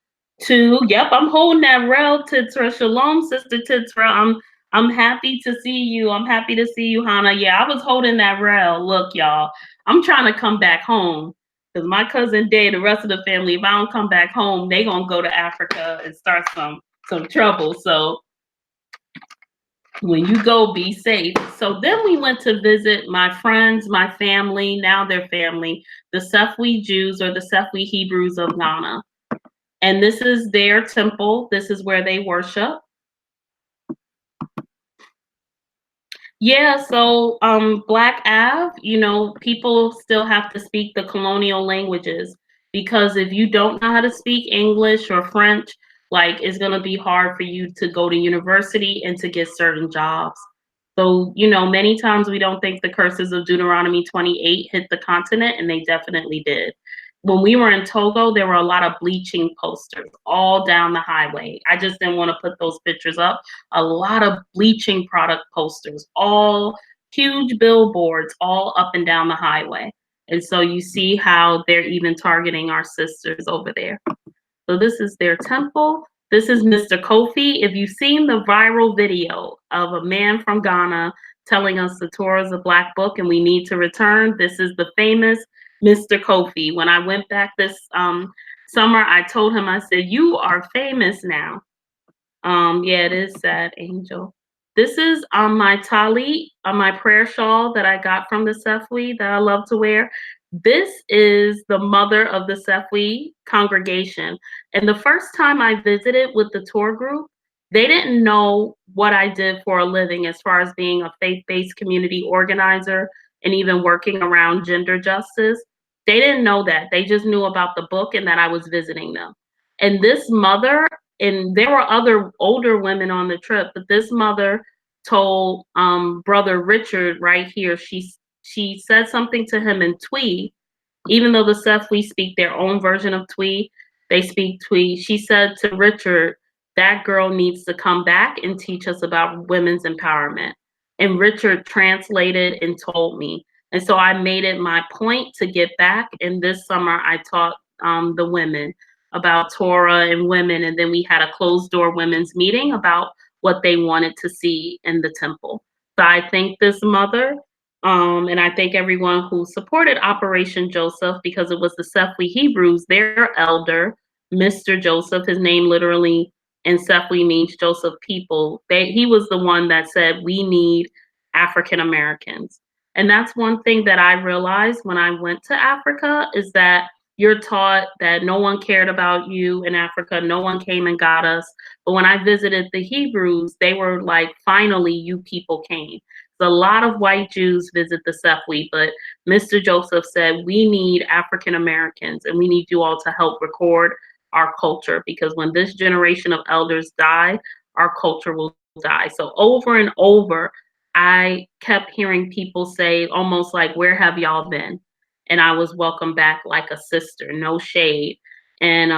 yep, I'm holding that rail, Titra. Shalom, Sister Titra. I'm happy to see you. I'm happy to see you, Hannah. Yeah, I was holding that rail. Look, y'all, I'm trying to come back home because my cousin Day, the rest of the family, if I don't come back home, they gonna go to Africa and start some trouble. So when you go, be safe. So then we went to visit my friends, my family, now their family, the Sefwi Jews or the Sefwi Hebrews of Ghana. And this is their temple. This is where they worship. Yeah, so Black Ave, people still have to speak the colonial languages because if you don't know how to speak English or French, like it's going to be hard for you to go to university and to get certain jobs. So, many times we don't think the curses of Deuteronomy 28 hit the continent, and they definitely did. when we were in Togo, there were a lot of bleaching posters all down the highway. I just didn't want to put those pictures up. A lot of bleaching product posters, all huge billboards, all up and down the highway. And so you see how they're even targeting our sisters over there. So this is their temple. This is Mr. Kofi. If you've seen the viral video of a man from Ghana telling us the Torah is a black book and we need to return, this is the famous Mr. Kofi. When I went back this summer, I told him, I said, you are famous now. Yeah, it is sad, Angel. This is my tali, my prayer shawl that I got from the Sefwi that I love to wear. This is the mother of the Sefwi congregation. And the first time I visited with the tour group, they didn't know what I did for a living as far as being a faith-based community organizer and even working around gender justice. They didn't know that. They just knew about the book and that I was visiting them. And this mother, and there were other older women on the trip, but this mother told brother Richard right here, she said something to him in Twi, even though the Sefwi speak their own version of Twi, they speak Twi. She said to Richard, that girl needs to come back and teach us about women's empowerment. And Richard translated and told me. And so I made it my point to get back. And this summer I taught the women about Torah and women. And then we had a closed door women's meeting about what they wanted to see in the temple. So I thank this mother, and I thank everyone who supported Operation Joseph, because it was the Sefwi Hebrews, their elder, Mr. Joseph. His name literally in Sefwi means Joseph people. He was the one that said, we need African Americans. And that's one thing that I realized when I went to Africa, is that you're taught that no one cared about you in Africa. No one came and got us. But when I visited the Hebrews, they were like, finally, you people came. So a lot of white Jews visit the Sefwi, but Mr. Joseph said, we need African Americans and we need you all to help record our culture, because when this generation of elders die, our culture will die. So over and over, I kept hearing people say almost like, where have y'all been? And I was welcomed back like a sister, no shade. And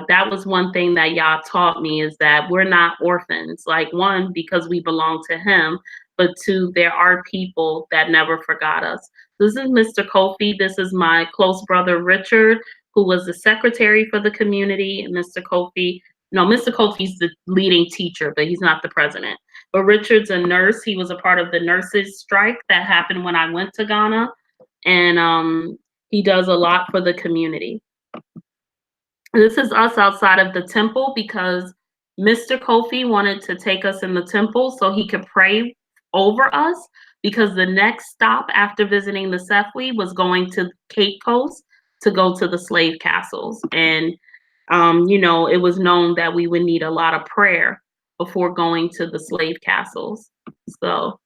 that was one thing that Yah taught me, is that we're not orphans. Like, one, because we belong to him, but two, there are people that never forgot us. This is Mr. Kofi. This is my close brother, Richard, who was the secretary for the community. And Mr. Kofi, no, Mr. Kofi's the leading teacher, but he's not the president. But Richard's a nurse. He was a part of the nurses strike that happened when I went to Ghana. And he does a lot for the community. This is us outside of the temple, because Mr. Kofi wanted to take us in the temple so he could pray over us, because the next stop after visiting the Sefwi was going to Cape Coast to go to the slave castles. And, it was known that we would need a lot of prayer before going to the slave castles. So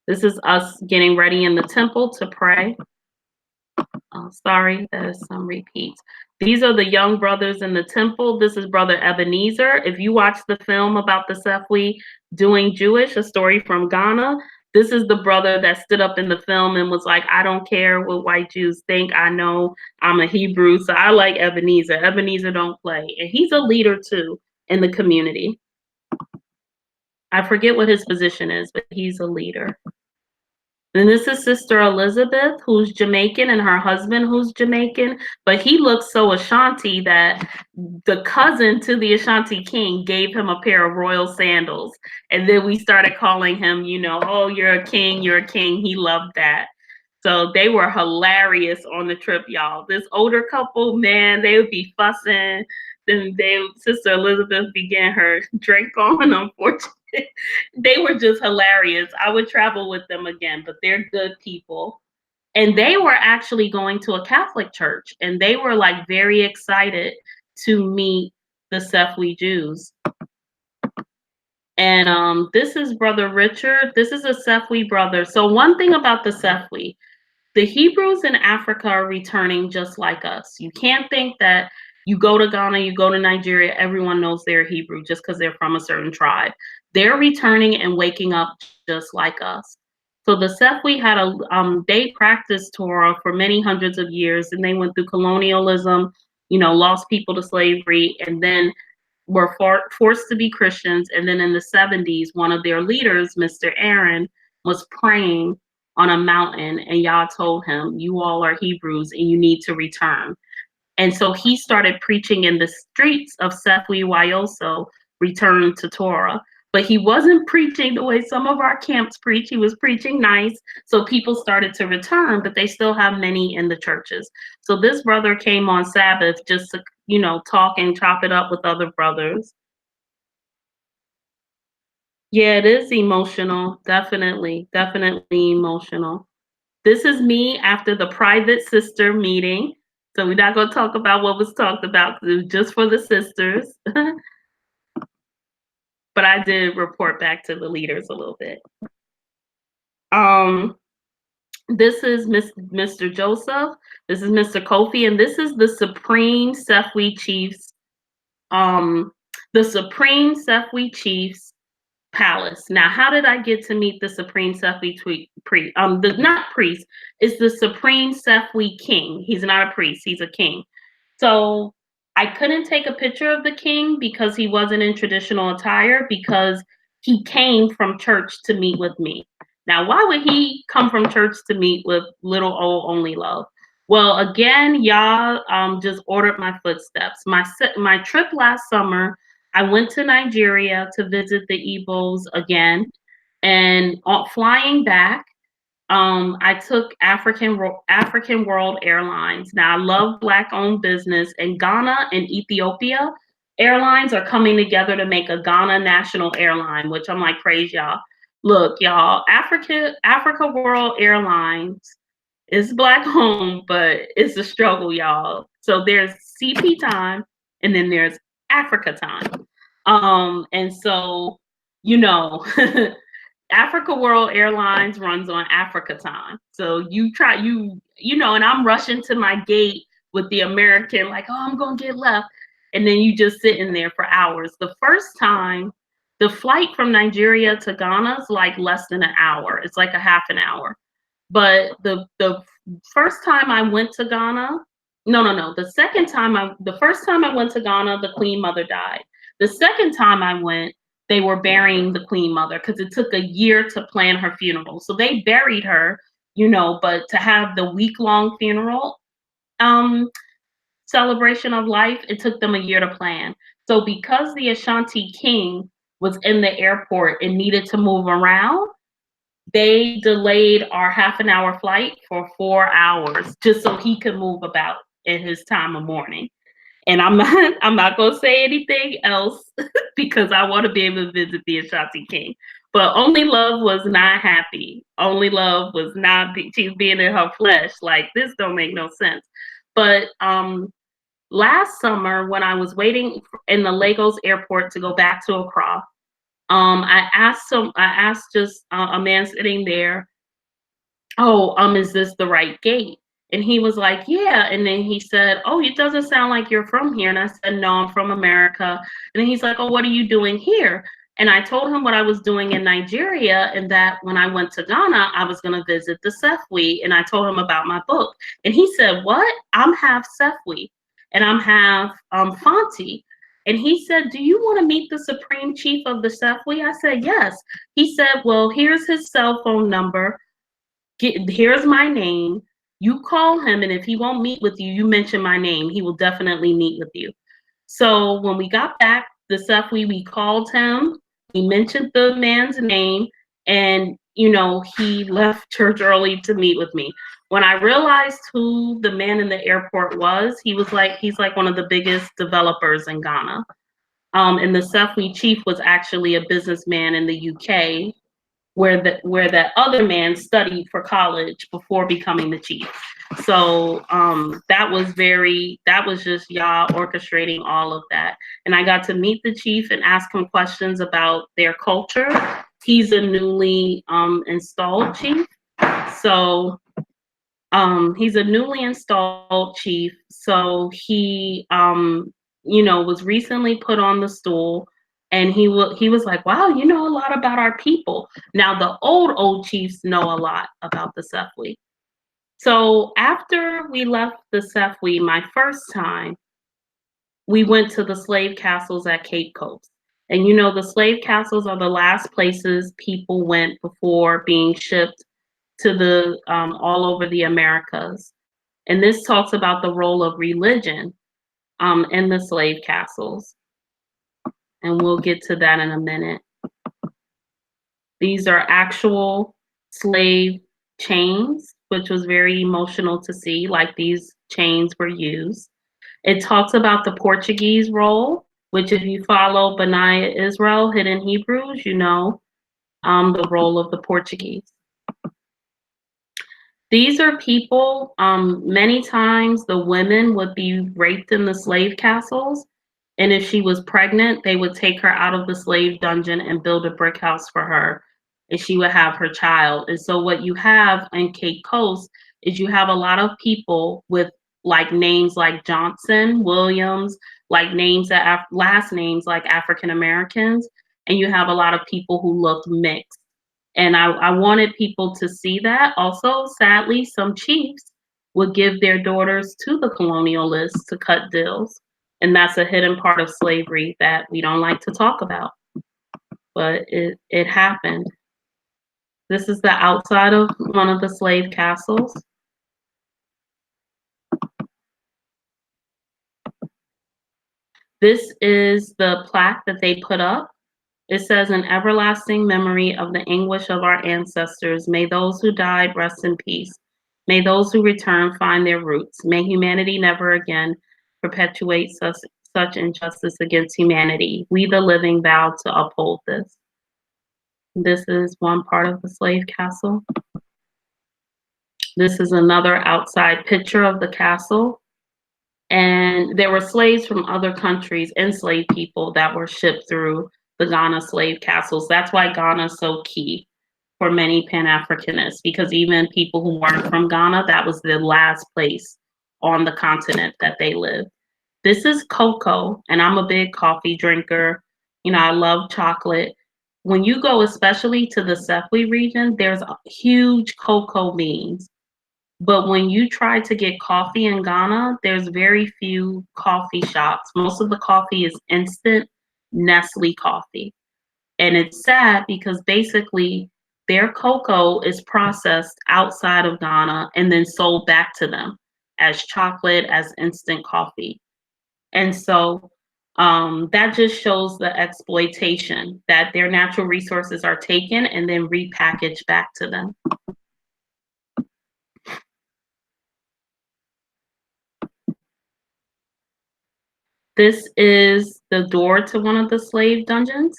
this is us getting ready in the temple to pray. Sorry, there's some repeats. These are the young brothers in the temple. This is Brother Ebenezer. If you watch the film about the Sefwi doing Jewish, a story from Ghana, this is the brother that stood up in the film and was like, I don't care what white Jews think. I know I'm a Hebrew, so I like Ebenezer. Ebenezer don't play. And he's a leader too in the community. I forget what his position is, but he's a leader. And this is Sister Elizabeth, who's Jamaican, and her husband, who's Jamaican. But he looks so Ashanti that the cousin to the Ashanti king gave him a pair of royal sandals. And then we started calling him, oh, you're a king, you're a king. He loved that. So they were hilarious on the trip, y'all. This older couple, man, they would be fussing. Then Sister Elizabeth began her drink on, unfortunately. They were just hilarious. I would travel with them again, but they're good people. And they were actually going to a Catholic church, and they were like very excited to meet the Sefwi Jews. And this is Brother Richard. This is a Sefwi brother. So one thing about the Sefwi, the Hebrews in Africa are returning just like us. You can't think that you go to Ghana, you go to Nigeria, everyone knows they're Hebrew just because they're from a certain tribe. They're returning and waking up just like us. So the Sefwi had they practiced Torah for many hundreds of years, and they went through colonialism, lost people to slavery, and then were forced to be Christians. And then in the 70s, one of their leaders, Mr. Aaron, was praying on a mountain, and Yah told him, "You all are Hebrews, and you need to return." And so he started preaching in the streets of Sefwi Wayoso, return to Torah. But he wasn't preaching the way some of our camps preach. He was preaching nice. So people started to return, but they still have many in the churches. So this brother came on Sabbath just to, talk and chop it up with other brothers. Yeah, it is emotional. Definitely, definitely emotional. This is me after the private sister meeting. So we're not going to talk about what was talked about, just for the sisters. But I did report back to the leaders a little bit. Um, this is Mr. Joseph. This is Mr. Kofi, and this is the Supreme Sefwi Chiefs. The Supreme Sefwi Chiefs palace. Now, how did I get to meet the Supreme Sefwi priest? Not priest, it's the Supreme Sefwi king. He's not a priest, he's a king. So I couldn't take a picture of the king because he wasn't in traditional attire, because he came from church to meet with me. Now, why would he come from church to meet with little old only love? Well, again, y'all just ordered my footsteps. My trip last summer, I went to Nigeria to visit the Igbos again, and flying back, I took African World Airlines. Now I love Black-owned business, and Ghana and Ethiopia Airlines are coming together to make a Ghana national airline, which I'm like, praise y'all. Look, y'all, Africa World Airlines is Black-owned, but it's a struggle, y'all. So there's CP time, and then there's Africa time. And so, you know, Africa World Airlines runs on Africa time. So and I'm rushing to my gate with the American, like, oh, I'm gonna get left. And then you just sitting there for hours. The first time, the flight from Nigeria to Ghana is like less than an hour. It's like a half an hour. But the first time I went to Ghana, no. The first time I went to Ghana, the Queen Mother died. The second time I went, they were burying the Queen Mother because it took a year to plan her funeral. So they buried her, but to have the week-long funeral celebration of life, it took them a year to plan. So because the Ashanti king was in the airport and needed to move around, they delayed our half an hour flight for 4 hours just so he could move about in his time of mourning. And I'm not gonna say anything else because I want to be able to visit the Ashanti King. But Only Love was not happy. Only Love was not. She's being in her flesh. Like, this don't make no sense. But last summer, when I was waiting in the Lagos airport to go back to Accra, I asked just a man sitting there, oh, is this the right gate? And he was like, yeah. And then he said, oh, it doesn't sound like you're from here. And I said, no, I'm from America. And then he's like, oh, what are you doing here? And I told him what I was doing in Nigeria, and that when I went to Ghana, I was going to visit the Sefwi. And I told him about my book. And he said, what? I'm half Sefwi and I'm half Fanti. And he said, do you want to meet the Supreme Chief of the Sefwi? I said, yes. He said, well, here's his cell phone number. Here's my name. You call him, and if he won't meet with you, you mention my name. He will definitely meet with you. So when we got back, the Sefwi, we called him. We mentioned the man's name, and he left church early to meet with me. When I realized who the man in the airport was, he's like one of the biggest developers in Ghana. And the Sefwi chief was actually a businessman in the UK, where that other man studied for college before becoming the chief. So that was just y'all orchestrating all of that. And I got to meet the chief and ask him questions about their culture. He's a newly installed chief. So he's a newly installed chief. So he was recently put on the stool. And he was like, wow, you know a lot about our people. Now the old chiefs know a lot about the Sefwi. So after we left the Sefwi my first time, we went to the slave castles at Cape Coast. And you know, the slave castles are the last places people went before being shipped to the all over the Americas. And this talks about the role of religion in the slave castles. And we'll get to that in a minute. These are actual slave chains, which was very emotional to see, like these chains were used. It talks about the Portuguese role, which if you follow Benaiah Israel, Hidden Hebrews, you know the role of the Portuguese. These are people, many times the women would be raped in the slave castles. And if she was pregnant, they would take her out of the slave dungeon and build a brick house for her. And she would have her child. And so what you have in Cape Coast is you have a lot of people with like names like Johnson, Williams, like names that last names like African Americans. And you have a lot of people who look mixed. And I wanted people to see that. Also, sadly, some chiefs would give their daughters to the colonialists to cut deals. And that's a hidden part of slavery that we don't like to talk about. But it happened. This is the outside of one of the slave castles. This is the plaque that they put up. It says, "An everlasting memory of the anguish of our ancestors. May those who died rest in peace. May those who return find their roots. May humanity never again perpetuate such injustice against humanity. We the living vow to uphold this." This is one part of the slave castle. This is another outside picture of the castle. And there were slaves from other countries, enslaved people that were shipped through the Ghana slave castles. That's why Ghana is so key for many Pan-Africanists, because even people who weren't from Ghana, that was the last place on the continent that they lived. This is cocoa, and I'm a big coffee drinker. You know, I love chocolate. When you go especially to the Sefwi region, there's huge cocoa beans. But when you try to get coffee in Ghana, there's very few coffee shops. Most of the coffee is instant Nestle coffee. And it's sad because basically their cocoa is processed outside of Ghana and then sold back to them as chocolate, as instant coffee. And so that just shows the exploitation, that their natural resources are taken and then repackaged back to them. This is the door to one of the slave dungeons.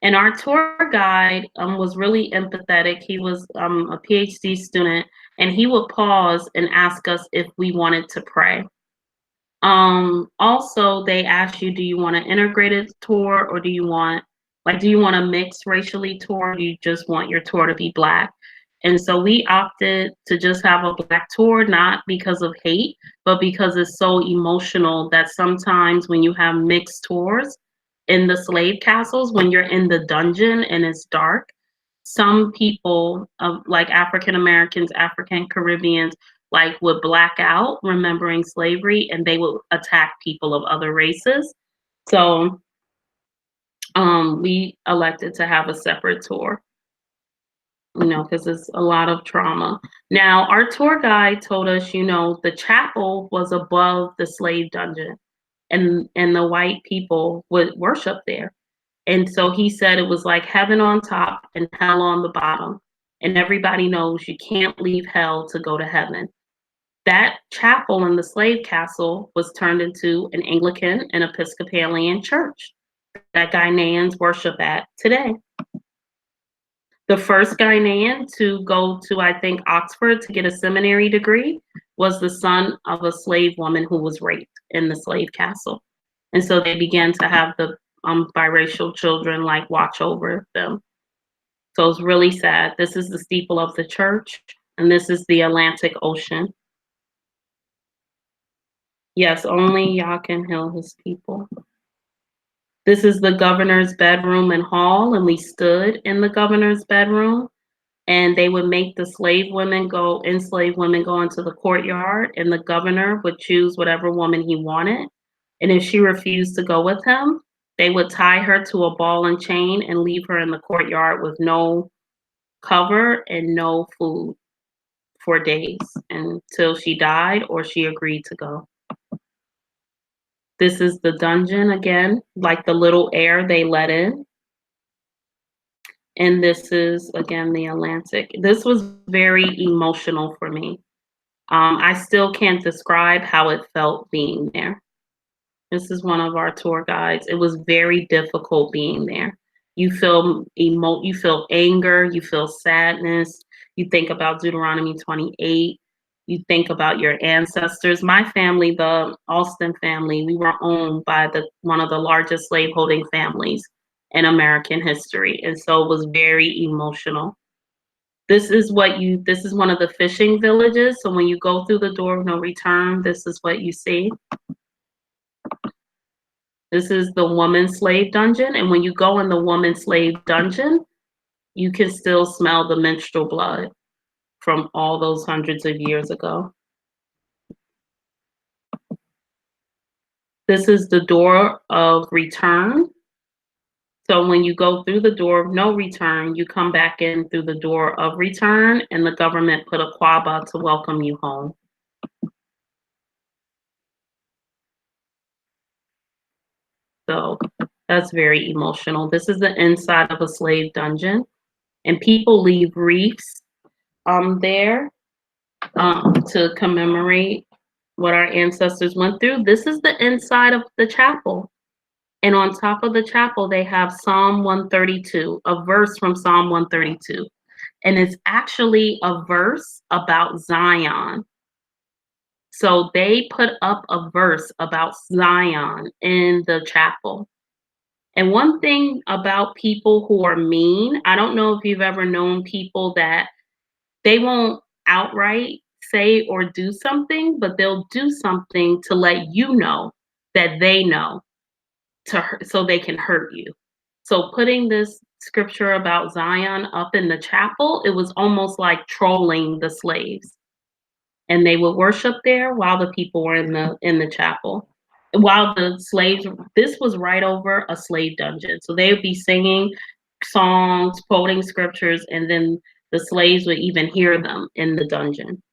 And our tour guide was really empathetic. He was a PhD student, and he would pause and ask us if we wanted to pray. Also, they ask you, do you want an integrated tour, or do you want a mixed racially tour, or do you just want your tour to be Black? And so we opted to just have a Black tour, not because of hate, but because it's so emotional that sometimes when you have mixed tours in the slave castles, when you're in the dungeon and it's dark, some people, like African Americans, African Caribbeans, like would black out remembering slavery, and they would attack people of other races. So we elected to have a separate tour, you know, because it's a lot of trauma. Now, our tour guide told us, you know, the chapel was above the slave dungeon, and the white people would worship there. And so he said it was like heaven on top and hell on the bottom. And everybody knows you can't leave hell to go to heaven. That chapel in the slave castle was turned into an Anglican and Episcopalian church that Ghanaians worship at today. The first Ghanaian to go to, I think, Oxford to get a seminary degree was the son of a slave woman who was raped in the slave castle. And so they began to have the biracial children like watch over them. So it's really sad. This is the steeple of the church, and this is the Atlantic Ocean. Yes, only Yah can heal his people. This is the governor's bedroom and hall, and we stood in the governor's bedroom, and they would make the enslaved women go into the courtyard, and the governor would choose whatever woman he wanted. And if she refused to go with him, they would tie her to a ball and chain and leave her in the courtyard with no cover and no food for days until she died or she agreed to go. This is the dungeon again, like the little air they let in. And this is again the Atlantic. This was very emotional for me. I still can't describe how it felt being there. This is one of our tour guides. It was very difficult being there. You feel anger, you feel sadness. You think about Deuteronomy 28. You think about your ancestors. My family, the Alston family, we were owned by one of the largest slaveholding families in American history, and so it was very emotional. This is one of the fishing villages. So when you go through the door of no return, this is what you see. This is the woman slave dungeon. And when you go in the woman slave dungeon, you can still smell the menstrual blood from all those hundreds of years ago. This is the door of return. So when you go through the door of no return, you come back in through the door of return, and the government put a quaba to welcome you home. So that's very emotional. This is the inside of a slave dungeon, and people leave wreaths there to commemorate what our ancestors went through. This is the inside of the chapel. And on top of the chapel, they have Psalm 132, a verse from Psalm 132. And it's actually a verse about Zion. So they put up a verse about Zion in the chapel. And one thing about people who are mean, I don't know if you've ever known people that they won't outright say or do something, but they'll do something to let you know that they know so they can hurt you. So putting this scripture about Zion up in the chapel, it was almost like trolling the slaves. And they would worship there while the people were in the chapel. While the slaves, this was right over a slave dungeon. So they would be singing songs, quoting scriptures, and then the slaves would even hear them in the dungeon.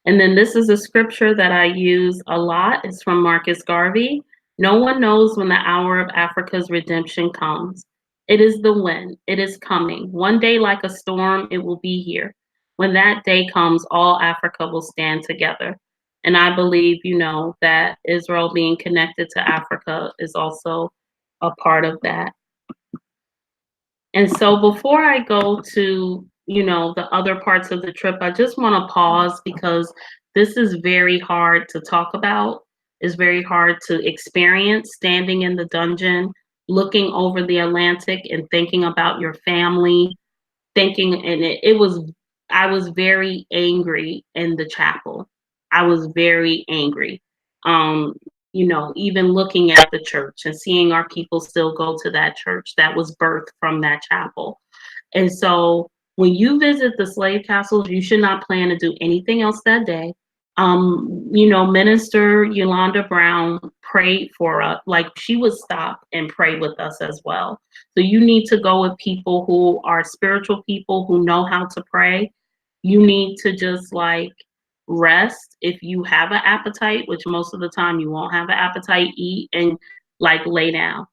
And then this is a scripture that I use a lot. It's from Marcus Garvey. No one knows when the hour of Africa's redemption comes. It is the wind. It is coming. One day, like a storm, it will be here. When that day comes, all Africa will stand together. And I believe, that Israel being connected to Africa is also a part of that. And so before I go to, the other parts of the trip, I just want to pause because this is very hard to talk about. It's very hard to experience standing in the dungeon, looking over the Atlantic and thinking about your family, I was very angry in the chapel. I was very angry. Um, even looking at the church and seeing our people still go to that church that was birthed from that chapel. And so when you visit the slave castles, you should not plan to do anything else that day. Minister Yolanda Brown prayed for us. Like, she would stop and pray with us as well. So you need to go with people who are spiritual people who know how to pray. You need to just rest. If you have an appetite, which most of the time you won't have an appetite, eat and lay down.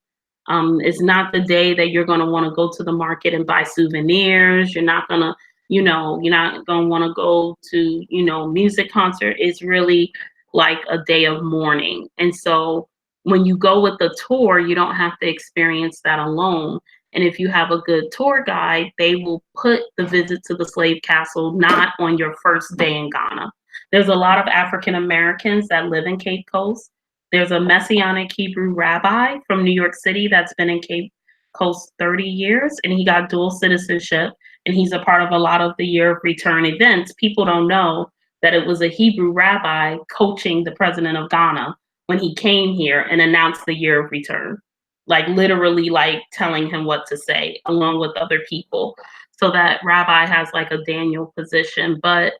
It's not the day that you're going to want to go to the market and buy souvenirs. You're not going to, you're not going to want to go to, music concert. It's really like a day of mourning. And so when you go with the tour, you don't have to experience that alone. And if you have a good tour guide, they will put the visit to the slave castle not on your first day in Ghana. There's a lot of African Americans that live in Cape Coast. There's a Messianic Hebrew rabbi from New York City that's been in Cape Coast 30 years, and he got dual citizenship, and he's a part of a lot of the Year of Return events. People don't know that it was a Hebrew rabbi coaching the president of Ghana when he came here and announced the year of return, like literally like telling him what to say along with other people. So that rabbi has like a Daniel position, but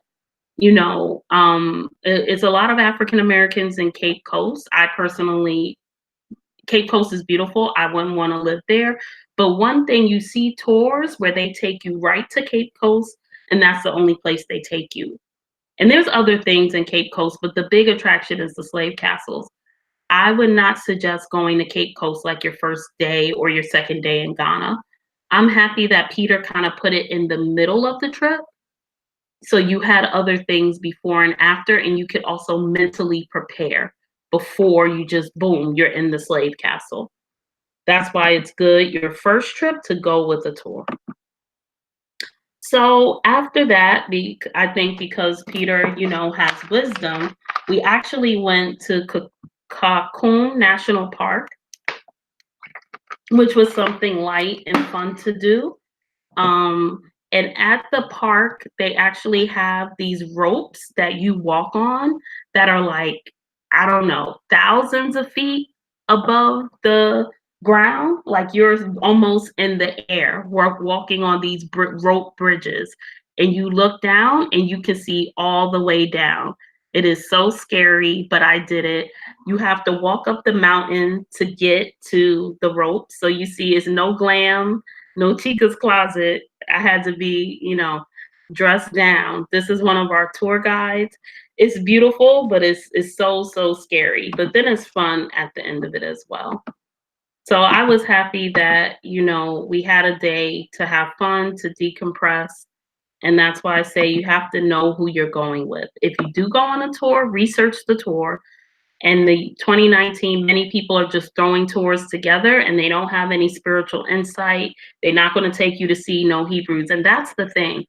it's a lot of African Americans in Cape Coast. Cape Coast is beautiful. I wouldn't want to live there. But one thing, you see tours where they take you right to Cape Coast, and that's the only place they take you. And there's other things in Cape Coast, but the big attraction is the slave castles. I would not suggest going to Cape Coast like your first day or your second day in Ghana. I'm happy that Peter kind of put it in the middle of the trip. So you had other things before and after, and you could also mentally prepare before you just boom, you're in the slave castle. That's why it's good your first trip to go with a tour. So after that, I think because Peter, has wisdom, we actually went to Kakun National Park, which was something light and fun to do. Um, and at the park, they actually have these ropes that you walk on that are like, I don't know, thousands of feet above the ground. Like you're almost in the air. We're walking on these rope bridges, and you look down and you can see all the way down. It is so scary, but I did it. You have to walk up the mountain to get to the rope. So you see, it's no glam, no Chica's closet. I had to be, dressed down. This is one of our tour guides. It's beautiful, but it's so scary. But then it's fun at the end of it as well. So I was happy that, we had a day to have fun, to decompress. And that's why I say you have to know who you're going with. If you do go on a tour, research the tour. And the 2019, many people are just throwing tours together and they don't have any spiritual insight. They're not going to take you to see no Hebrews. And that's the thing.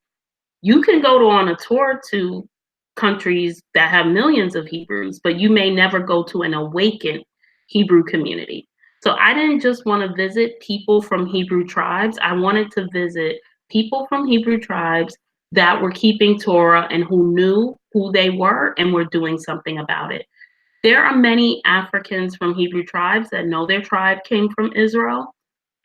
You can go on a tour to countries that have millions of Hebrews, but you may never go to an awakened Hebrew community. So I didn't just want to visit people from Hebrew tribes. I wanted to visit people from Hebrew tribes that were keeping Torah and who knew who they were and were doing something about it. There are many Africans from Hebrew tribes that know their tribe came from Israel,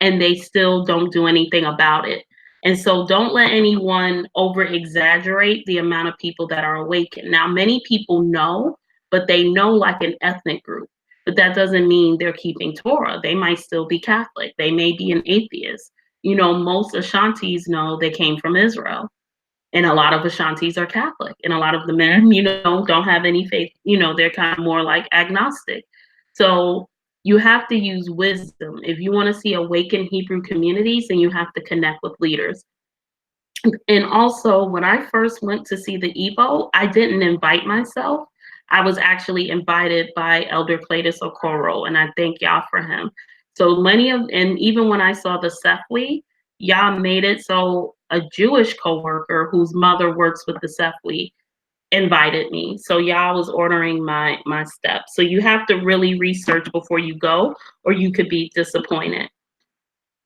and they still don't do anything about it. And so don't let anyone over exaggerate the amount of people that are awakened. Now, many people know, but they know like an ethnic group. But that doesn't mean they're keeping Torah. They might still be Catholic. They may be an atheist. Most Ashantis know they came from Israel. And a lot of Ashantis are Catholic. And a lot of the men, don't have any faith. They're kind of more like agnostic. So you have to use wisdom. If you want to see awakened Hebrew communities, then you have to connect with leaders. And also, when I first went to see the Igbo, I didn't invite myself. I was actually invited by Elder Cletus Okoro, and I thank y'all for him. So and even when I saw the Sefwi, y'all made it so a Jewish coworker whose mother works with the Sefwi invited me. So y'all was ordering my steps. So you have to really research before you go, or you could be disappointed.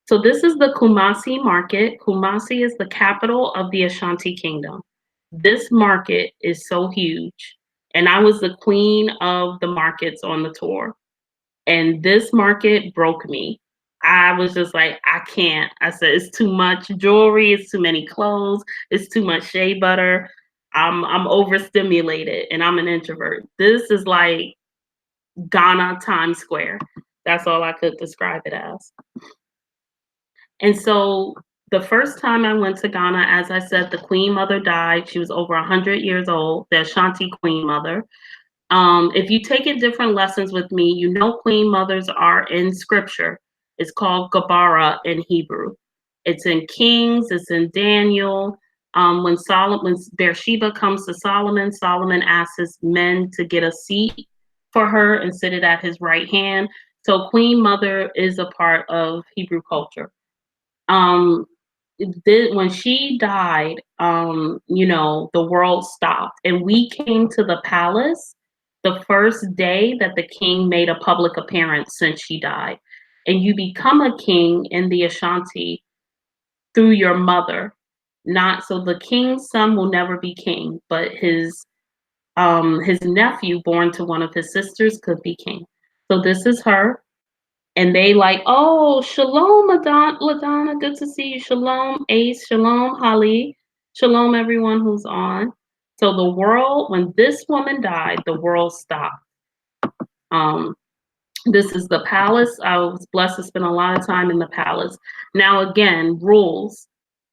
So this is the Kumasi market. Kumasi is the capital of the Ashanti Kingdom. This market is so huge. And I was the queen of the markets on the tour. And this market broke me. I was just like, I can't. I said, it's too much jewelry, it's too many clothes, it's too much shea butter. I'm overstimulated and I'm an introvert. This is like Ghana Times Square. That's all I could describe it as. And so the first time I went to Ghana, as I said, the Queen Mother died. She was over 100 years old, the Ashanti Queen Mother. If you take in different lessons with me, Queen Mothers are in scripture. It's called Gabara in Hebrew. It's in Kings, it's in Daniel. When Bathsheba comes to Solomon, Solomon asks his men to get a seat for her and sit it at his right hand. So Queen Mother is a part of Hebrew culture. When she died, the world stopped, and we came to the palace the first day that the king made a public appearance since she died. And you become a king in the Ashanti through your mother. Not so the king's son will never be king, but his his nephew, born to one of his sisters, could be king. So this is her. And they like, oh, shalom, LaDonna, good to see you. Shalom, Ace, shalom, Holly, shalom, everyone who's on. So the world, when this woman died, the world stopped. Um, this is the palace. I was blessed to spend a lot of time in the palace. Now, again, rules.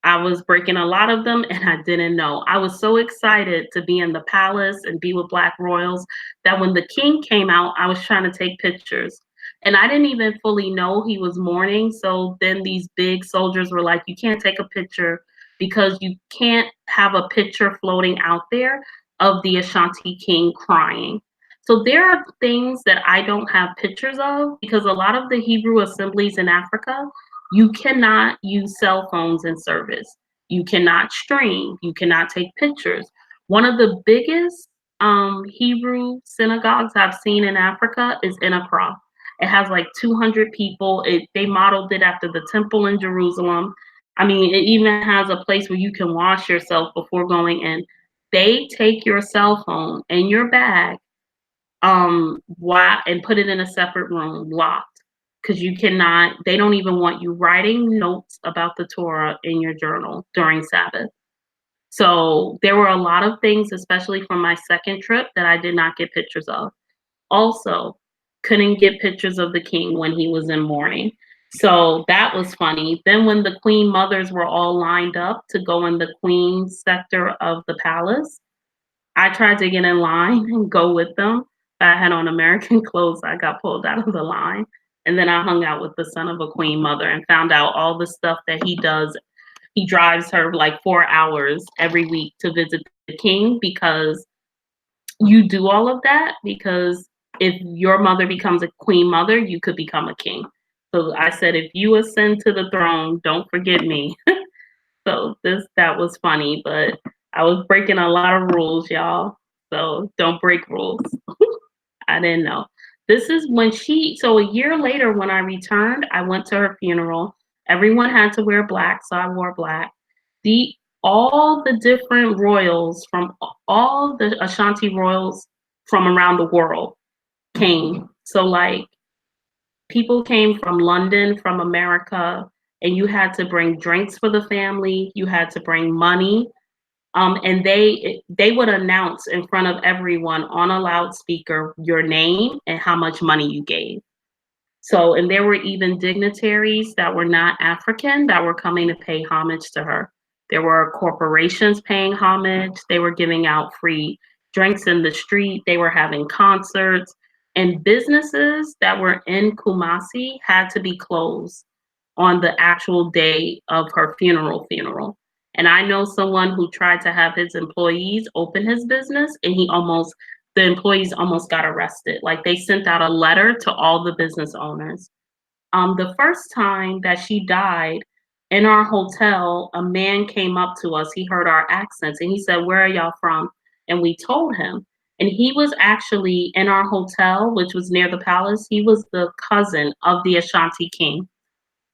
I was breaking a lot of them and I didn't know. I was so excited to be in the palace and be with Black royals that when the king came out, I was trying to take pictures. And I didn't even fully know he was mourning. So then these big soldiers were like, you can't take a picture because you can't have a picture floating out there of the Ashanti king crying. So there are things that I don't have pictures of because a lot of the Hebrew assemblies in Africa, you cannot use cell phones in service. You cannot stream. You cannot take pictures. One of the biggest Hebrew synagogues I've seen in Africa is in Accra. It has like 200 people. They modeled it after the temple in Jerusalem. I mean, it even has a place where you can wash yourself before going in. They take your cell phone and your bag why and put it in a separate room locked because you cannot, they don't even want you writing notes about the Torah in your journal during Sabbath. So there were a lot of things, especially from my second trip, that I did not get pictures of. Also, couldn't get pictures of the king when he was in mourning. So that was funny. Then when the queen mothers were all lined up to go in the queen's sector of the palace, I tried to get in line and go with them. I had on American clothes. I got pulled out of the line. And then I hung out with the son of a queen mother and found out all the stuff that he does. He drives her like 4 hours every week to visit the king because you do all of that because if your mother becomes a queen mother, you could become a king. So I said, if you ascend to the throne, don't forget me. So that was funny, but I was breaking a lot of rules, y'all. So don't break rules. I didn't know. This is when so a year later when I returned, I went to her funeral. Everyone had to wear black, so I wore black. The all the different royals from all the Ashanti royals from around the world came. So like people came from London, from America, and you had to bring drinks for the family. You had to bring money. And they would announce in front of everyone on a loudspeaker your name and how much money you gave. So, and there were even dignitaries that were not African that were coming to pay homage to her. There were corporations paying homage. They were giving out free drinks in the street. They were having concerts. And businesses that were in Kumasi had to be closed on the actual day of her funeral. And I know someone who tried to have his employees open his business and the employees almost got arrested. Like they sent out a letter to all the business owners. The first time that she died in our hotel, a man came up to us. He heard our accents and he said, "Where are y'all from?" And we told him. And he was actually in our hotel, which was near the palace. He was the cousin of the Ashanti king.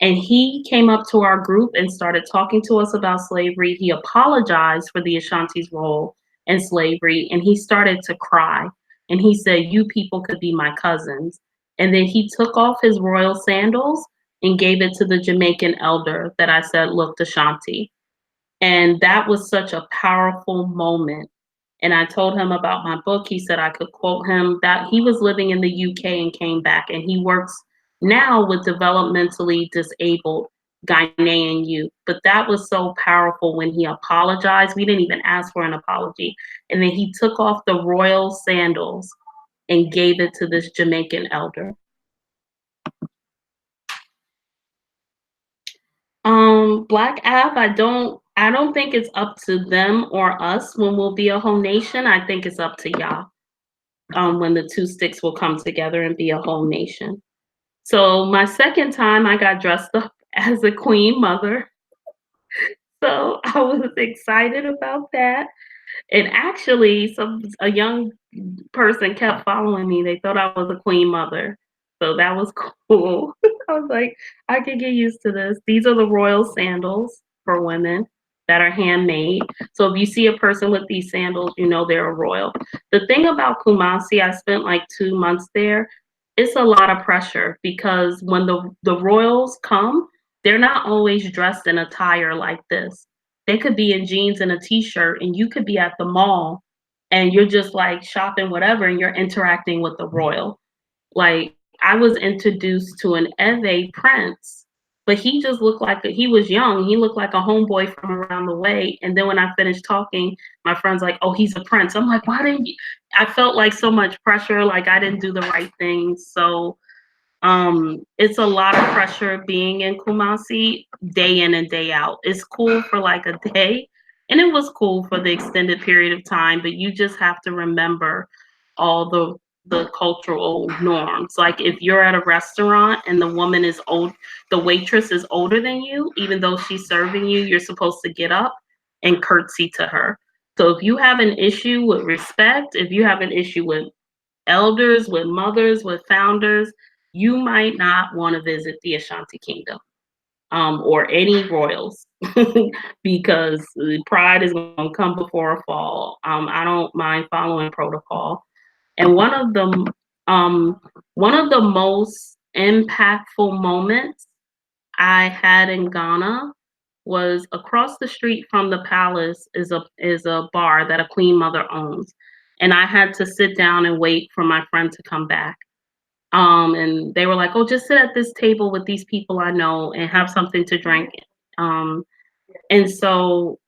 And he came up to our group and started talking to us about slavery. He apologized for the Ashanti's role in slavery and he started to cry. And he said, "You people could be my cousins." And then he took off his royal sandals and gave it to the Jamaican elder that I said looked Ashanti. And that was such a powerful moment. And I told him about my book. He said I could quote him. That he was living in the UK and came back, and he works now with developmentally disabled Ghanaian youth. But that was so powerful when he apologized. We didn't even ask for an apology. And then he took off the royal sandals and gave it to this Jamaican elder. Black Ab, I don't think it's up to them or us when we'll be a whole nation. I think it's up to y'all. When the two sticks will come together and be a whole nation. So my second time I got dressed up as a queen mother. So I was excited about that. And actually a young person kept following me. They thought I was a queen mother. So that was cool. I was like, I could get used to this. These are the royal sandals for women that are handmade. So if you see a person with these sandals, you know they're a royal. The thing about Kumasi, I spent like 2 months there. It's a lot of pressure because when the royals come, they're not always dressed in attire like this. They could be in jeans and a t-shirt, and you could be at the mall and you're just like shopping whatever, and you're interacting with the royal. Like I was introduced to an Eve prince, but he just looked like he was young. He looked like a homeboy from around the way. And then when I finished talking, my friend's like, "Oh, he's a prince." I'm like, "Why didn't you?" I felt like so much pressure, like I didn't do the right thing. So it's a lot of pressure being in Kumasi day in and day out. It's cool for like a day, and it was cool for the extended period of time, but you just have to remember all the cultural norms. Like if you're at a restaurant and the woman is old, the waitress is older than you, even though she's serving you, you're supposed to get up and curtsy to her. So if you have an issue with respect, if you have an issue with elders, with mothers, with founders, you might not want to visit the Ashanti Kingdom, or any royals, because pride is going to come before a fall. I don't mind following protocol. And one of the most impactful moments I had in Ghana was across the street from the palace is a bar that a queen mother owns, and I had to sit down and wait for my friend to come back. And they were like, "Oh, just sit at this table with these people I know and have something to drink." Um, and so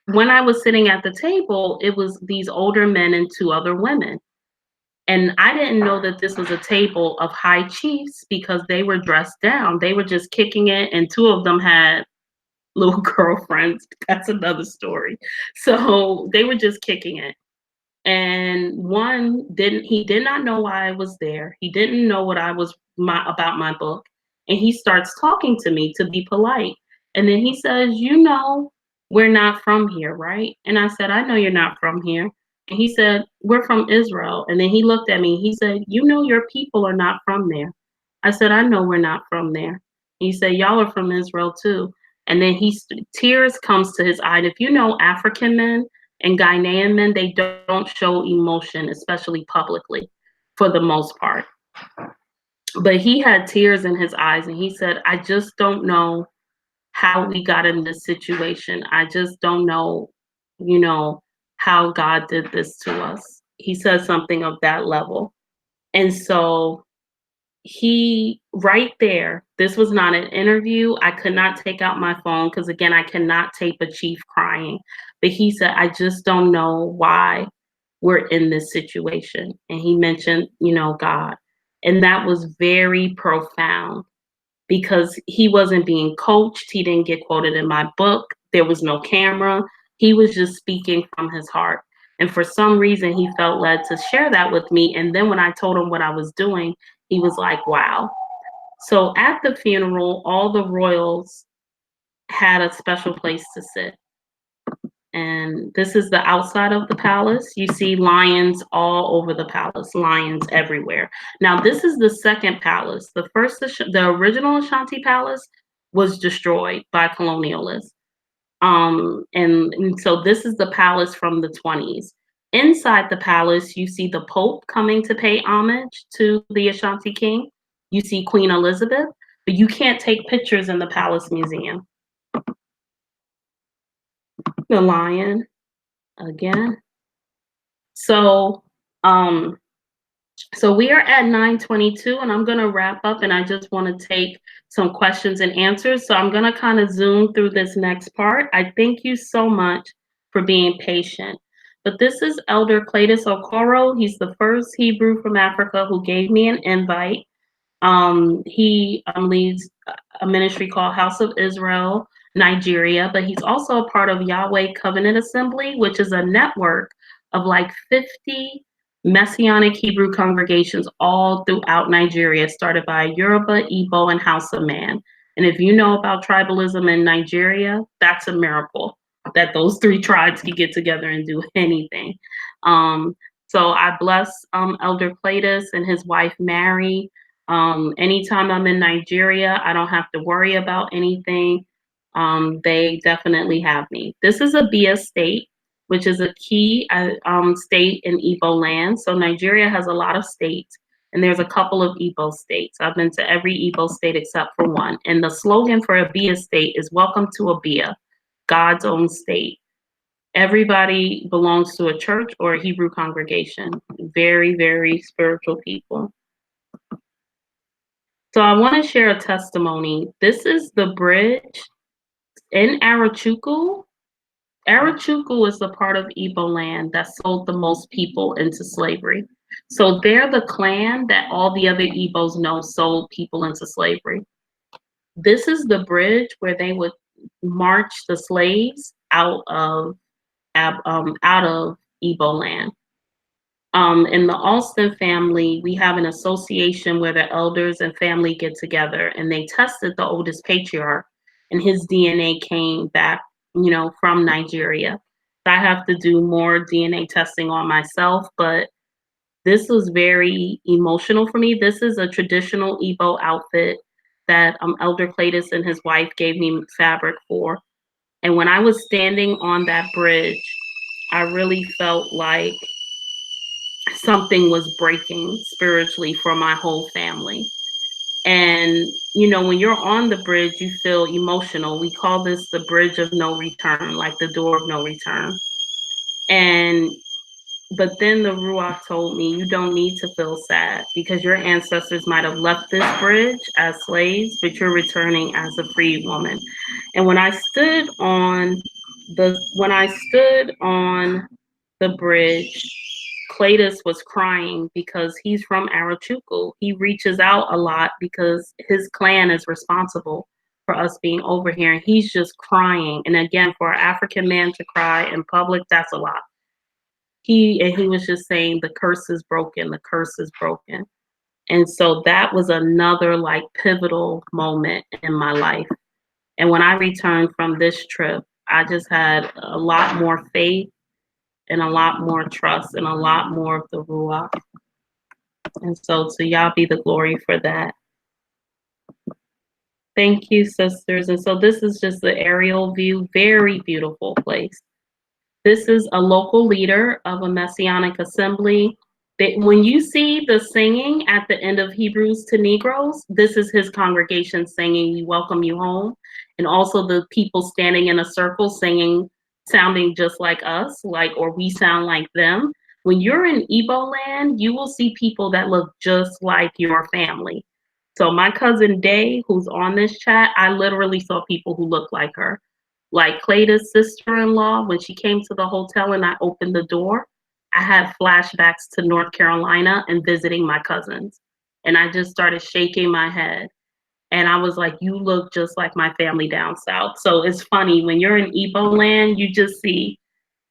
when I was sitting at the table, it was these older men and two other women. And I didn't know that this was a table of high chiefs because they were dressed down. They were just kicking it, and two of them had little girlfriends. That's another story. So they were just kicking it. And one didn't he did not know why I was there. He didn't know what I was my about my book. And he starts talking to me to be polite. And then he says, "You know, we're not from here, right?" And I said, "I know you're not from here." And he said, "We're from Israel." And then he looked at me. He said, "You know your people are not from there." I said, "I know we're not from there." He said, "Y'all are from Israel too." And then tears comes to his eye. And if you know African men, and Ghanaian men, they don't show emotion, especially publicly, for the most part. But he had tears in his eyes, and he said, "I just don't know how we got in this situation. I just don't know, you know, how God did this to us." He said something of that level. And so he right there, this was not an interview. I could not take out my phone because again, I cannot tape a chief crying. But he said, "I just don't know why we're in this situation." And he mentioned, God. And that was very profound because he wasn't being coached. He didn't get quoted in my book. There was no camera. He was just speaking from his heart. And for some reason, he felt led to share that with me. And then when I told him what I was doing, he was like, "Wow." So at the funeral, all the royals had a special place to sit. And this is the outside of the palace. You see lions all over the palace, lions everywhere. Now, this is the second palace. The original Ashanti Palace was destroyed by colonialists. And so this is the palace from the 20s. Inside the palace, you see the Pope coming to pay homage to the Ashanti King. You see Queen Elizabeth, but you can't take pictures in the Palace Museum. The lion again. So, um, so we are at 9:22, and I'm gonna wrap up, and I just want to take some questions and answers. So I'm gonna kind of zoom through this next part. I thank you so much for being patient. But this is Elder Cletus Okoro. He's the first Hebrew from Africa who gave me an invite. He leads a ministry called House of Israel, Nigeria, but he's also a part of Yahweh Covenant Assembly, which is a network of like 50 Messianic Hebrew congregations all throughout Nigeria, started by Yoruba, Igbo, and Hausa man. And if you know about tribalism in Nigeria, that's a miracle that those three tribes can get together and do anything. So I bless Elder Cletus and his wife, Mary. Anytime I'm in Nigeria, I don't have to worry about anything. They definitely have me. This is a Bia state, which is a key state in Igbo land. So Nigeria has a lot of states, and there's a couple of Igbo states. I've been to every Igbo state except for one. And the slogan for a Bia state is "Welcome to Abia, God's own state." Everybody belongs to a church or a Hebrew congregation. Very, very spiritual people. So I want to share a testimony. This is the bridge in Arachuku. Arachuku is the part of Igbo land that sold the most people into slavery. So they're the clan that all the other Igbos know sold people into slavery. This is the bridge where they would march the slaves out of Igbo land. In the Alston family, we have an association where the elders and family get together, and they tested the oldest patriarch, and his DNA came back, from Nigeria. I have to do more DNA testing on myself, but this was very emotional for me. This is a traditional Igbo outfit that Elder Cletus and his wife gave me fabric for. And when I was standing on that bridge, I really felt like something was breaking spiritually for my whole family. And, when you're on the bridge, you feel emotional. We call this the bridge of no return, like the door of no return. And, but then the Ruach told me, you don't need to feel sad because your ancestors might have left this bridge as slaves, but you're returning as a free woman. And when I stood on the bridge, Cletus was crying because he's from Arachuku. He reaches out a lot because his clan is responsible for us being over here. And he's just crying. And again, for an African man to cry in public, that's a lot. He was just saying, the curse is broken, the curse is broken. And so that was another like pivotal moment in my life. And when I returned from this trip, I just had a lot more faith and a lot more trust and a lot more of the Ruach. And so to y'all be the glory for that. Thank you, sisters. And so this is just the aerial view. Very beautiful place. This is a local leader of a Messianic assembly. When you see the singing at the end of Hebrews to Negroes, this is his congregation singing, "We welcome you home." And also the people standing in a circle singing, sounding just like us, or we sound like them. When you're in Igbo land, you will see people that look just like your family. So my cousin Day, who's on this chat, I literally saw people who look like her. Like Clayda's sister-in-law, when she came to the hotel and I opened the door, I had flashbacks to North Carolina and visiting my cousins. And I just started shaking my head. And I was like, you look just like my family down south. So it's funny, when you're in Igbo land, you just see,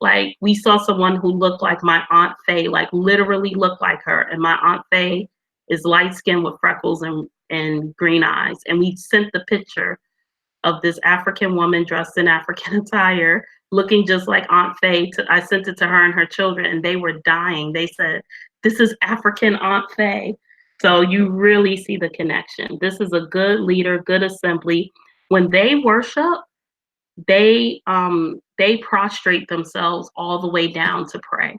like, we saw someone who looked like my Aunt Faye, like literally looked like her. And my Aunt Faye is light skinned with freckles and green eyes. And we sent the picture of this African woman dressed in African attire, looking just like Aunt Faye. I sent it to her and her children, and they were dying. They said, "This is African Aunt Faye." So you really see the connection. This is a good leader, good assembly. When they worship, they prostrate themselves all the way down to pray.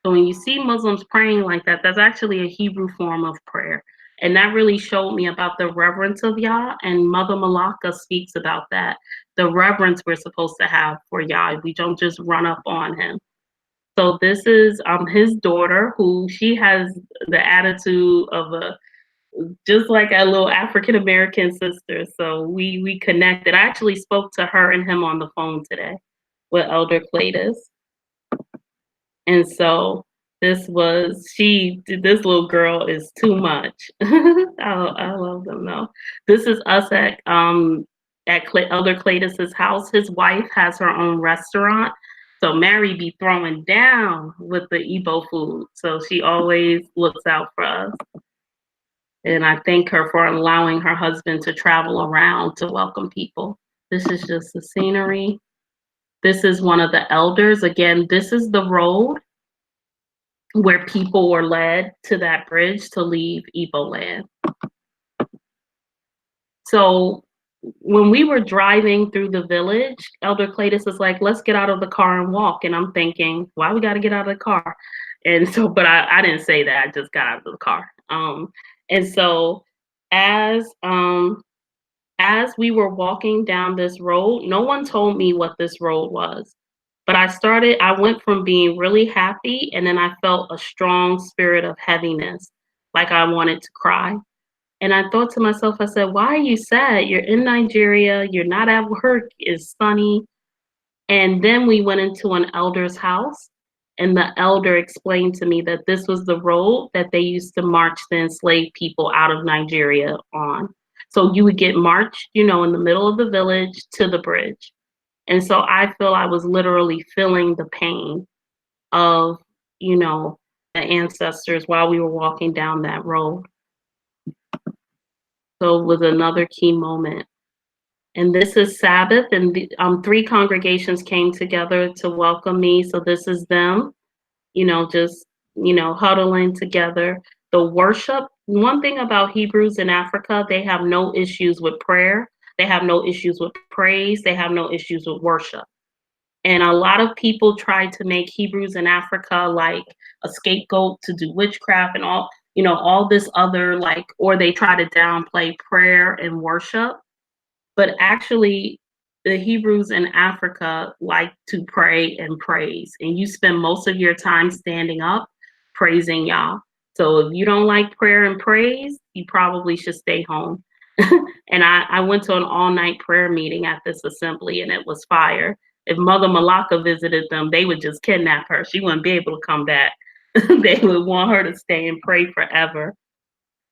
So when you see Muslims praying like that, that's actually a Hebrew form of prayer. And that really showed me about the reverence of Yah. And Mother Malaka speaks about that, the reverence we're supposed to have for Yah. We don't just run up on him. So this is his daughter, who she has the attitude of just like a little African American sister. So we connected. I actually spoke to her and him on the phone today with Elder Cletus. And so this little girl is too much. I love them though. This is us at Elder Cletus's house. His wife has her own restaurant. So Mary be throwing down with the Igbo food. So she always looks out for us. And I thank her for allowing her husband to travel around to welcome people. This is just the scenery. This is one of the elders. Again, this is the road where people were led to that bridge to leave Igbo land. So when we were driving through the village, Elder Cletus is like, let's get out of the car and walk. And I'm thinking, why we got to get out of the car? And so, but I didn't say that. I just got out of the car. And so as, um, as we were walking down this road, no one told me what this road was. But I went from being really happy, and then I felt a strong spirit of heaviness, like I wanted to cry. And I thought to myself, I said, why are you sad? You're in Nigeria, you're not at work, it's sunny. And then we went into an elder's house, and the elder explained to me that this was the road that they used to march the enslaved people out of Nigeria on. So you would get marched, in the middle of the village to the bridge. And so I feel I was literally feeling the pain of, the ancestors while we were walking down that road. So it was another key moment. And this is Sabbath, and three congregations came together to welcome me. So this is them, just, huddling together. The worship, one thing about Hebrews in Africa, they have no issues with prayer. They have no issues with praise. They have no issues with worship. And a lot of people try to make Hebrews in Africa like a scapegoat to do witchcraft and all this other, like, or they try to downplay prayer and worship. But actually, the Hebrews in Africa like to pray and praise, and you spend most of your time standing up praising Yah. So if you don't like prayer and praise, you probably should stay home. And I went to an all-night prayer meeting at this assembly, and it was fire. If Mother Malaka visited them, they would just kidnap her. She wouldn't be able to come back. They would want her to stay and pray forever.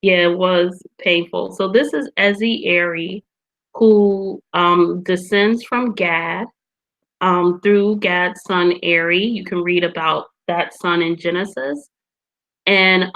Yeah, it was painful. So this is Ezzy Airy, who descends from Gad through Gad's son Eri. You can read about that son in Genesis. And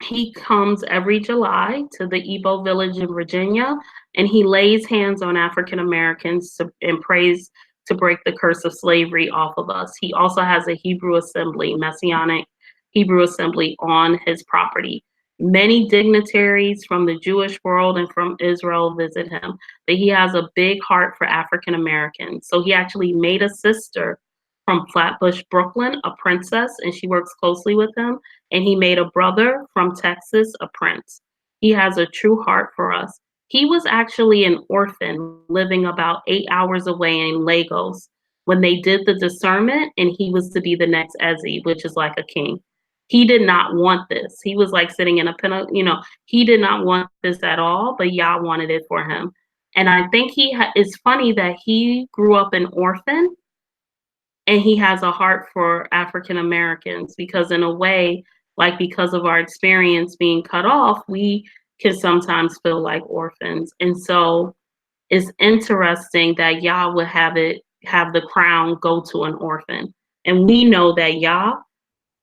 he comes every July to the Igbo village in Virginia, and he lays hands on African Americans and prays to break the curse of slavery off of us. He also has a Hebrew assembly, Messianic Hebrew assembly on his property. Many dignitaries from the Jewish world and from Israel visit him, but he has a big heart for African Americans. So he actually made a sister from Flatbush, Brooklyn, a princess, and she works closely with him. And he made a brother from Texas, a prince. He has a true heart for us. He was actually an orphan living about 8 hours away in Lagos when they did the discernment, and he was to be the next Ezzy, which is like a king. He did not want this. He was like sitting in a pen, he did not want this at all, but Yah wanted it for him. And I think it's funny that he grew up an orphan and he has a heart for African Americans because in a way, like because of our experience being cut off, we can sometimes feel like orphans. And so it's interesting that Yah would have the crown go to an orphan. And we know that Yah,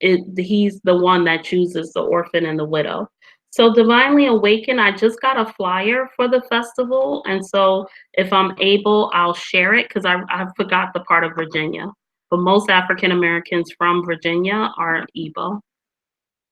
he's the one that chooses the orphan and the widow. So Divinely Awakened, I just got a flyer for the festival. And so if I'm able, I'll share it because I forgot the part of Virginia. But most African Americans from Virginia are Igbo.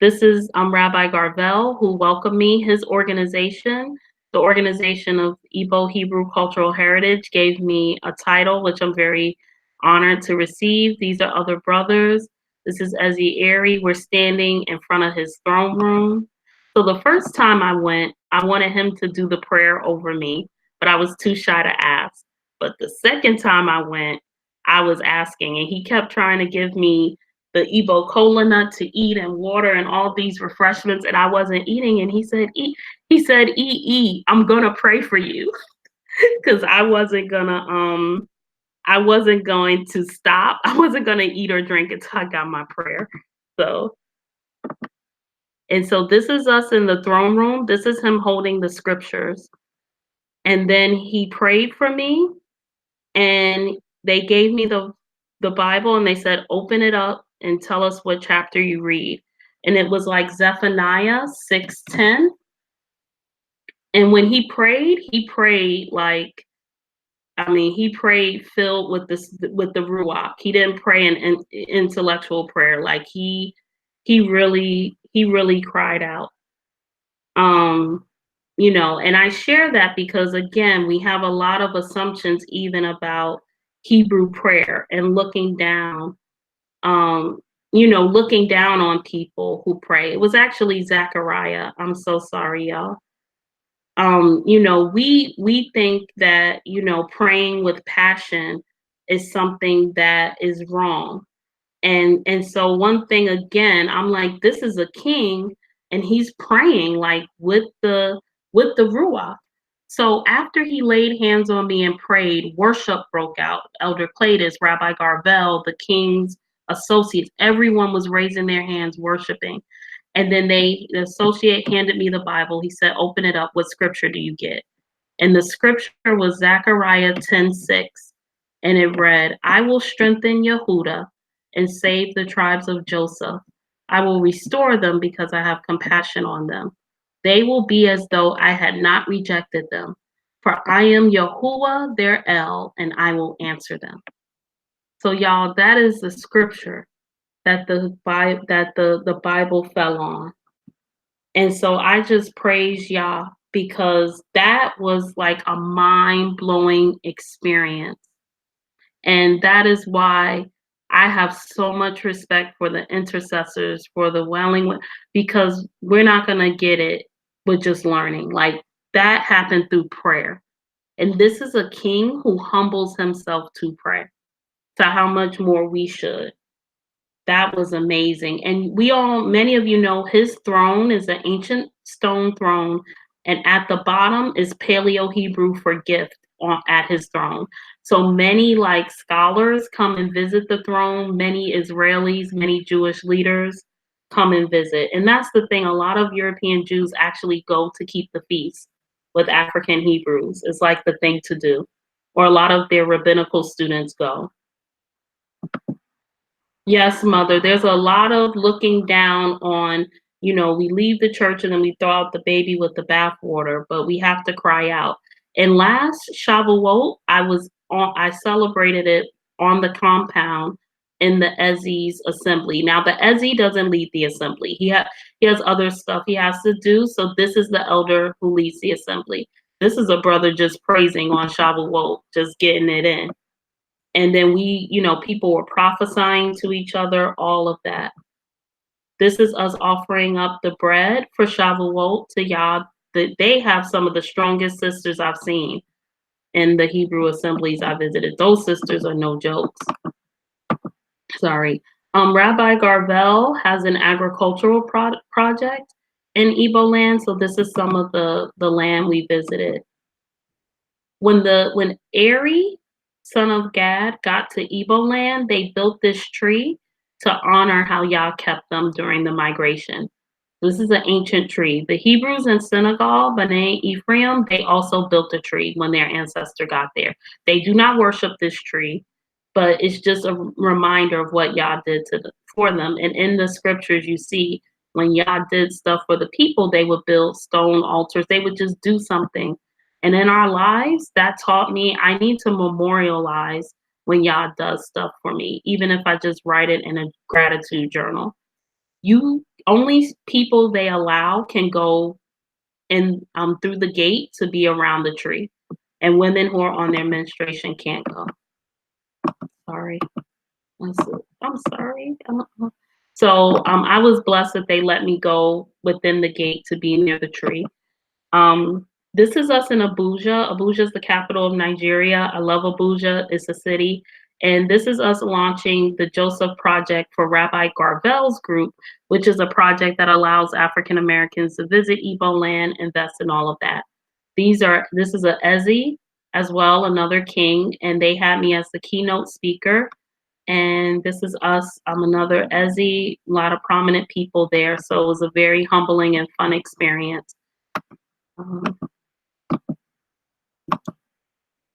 This is Rabbi Garvell, who welcomed me. His organization, the Organization of Igbo Hebrew Cultural Heritage, gave me a title, which I'm very honored to receive. These are other brothers. This is Ezzy Airy. We're standing in front of his throne room. So the first time I went, I wanted him to do the prayer over me, but I was too shy to ask. But the second time I went, I was asking, and he kept trying to give me the Igbo cola nut to eat and water and all these refreshments, and I wasn't eating. And he said, eat. He said, eat. I'm gonna pray for you, because I wasn't going to stop. I wasn't gonna eat or drink until I got my prayer. So this is us in the throne room. This is him holding the scriptures, and then he prayed for me, and they gave me the Bible, and they said, open it up and tell us what chapter you read. And it was like Zephaniah 6:10. And when he prayed like, he prayed filled with the Ruach. He didn't pray an intellectual prayer. Like he really cried out. And I share that because, again, we have a lot of assumptions even about Hebrew prayer and um, looking down on people who pray. It was actually Zechariah. I'm so sorry, y'all. We think that, praying with passion is something that is wrong. And so one thing, again, I'm like, this is a king and he's praying like with the ruach. So after he laid hands on me and prayed, worship broke out. Elder Cletus, Rabbi Garvell, the king's associates, everyone was raising their hands worshiping. And then the associate handed me the Bible. He said, open it up. What scripture do you get? And the scripture was Zechariah 10:6. And it read, I will strengthen Yehuda and save the tribes of Joseph. I will restore them because I have compassion on them. They will be as though I had not rejected them. For I am Yahuwah, their El, and I will answer them. So, y'all, that is the scripture that the Bible fell on. And so I just praise Yah because that was like a mind-blowing experience. And that is why I have so much respect for the intercessors, for the wailing, because we're not going to get it with just learning. Like that happened through prayer. And this is a king who humbles himself to pray. So how much more we should. That was amazing. And many of you know his throne is an ancient stone throne. And at the bottom is Paleo Hebrew for gift at his throne. So many like scholars come and visit the throne. Many Israelis, many Jewish leaders come and visit. And that's the thing. A lot of European Jews actually go to keep the feast with African Hebrews. It's like the thing to do. Or a lot of their rabbinical students go. Yes, mother. There's a lot of looking down on, we leave the church and then we throw out the baby with the bathwater, but we have to cry out. And last Shavuot, I celebrated it on the compound in the Ezzy's assembly. Now the Ezzy doesn't lead the assembly. He has other stuff he has to do. So this is the elder who leads the assembly. This is a brother just praising on Shavuot, just getting it in. And then people were prophesying to each other, all of that. This is us offering up the bread for Shavuot to Yah. They have some of the strongest sisters I've seen in the Hebrew assemblies I visited. Those sisters are no jokes. Sorry. Rabbi Garvell has an agricultural project in Igbo land, so this is some of the land we visited. When Eri, son of Gad, got to Igbo land, they built this tree to honor how Yah kept them during the migration. This is an ancient tree. The Hebrews in Senegal, B'nai Ephraim, they also built a tree when their ancestor got there. They do not worship this tree, but it's just a reminder of what Yah did for them. And in the scriptures, you see when Yah did stuff for the people, they would build stone altars. They would just do something. And in our lives, that taught me I need to memorialize when Yah does stuff for me, even if I just write it in a gratitude journal. Only people they allow can go in through the gate to be around the tree, and women who are on their menstruation can't go. Sorry, I'm sorry. So I was blessed that they let me go within the gate to be near the tree. This is us in Abuja. Abuja is the capital of Nigeria. I love Abuja. It's a city. And this is us launching the Joseph Project for Rabbi Garvell's group, which is a project that allows African Americans to visit Igbo land, invest in all of that. This is a Ezi as well, another king, and they had me as the keynote speaker. And this is us. I'm another Ezi, a lot of prominent people there. So it was a very humbling and fun experience.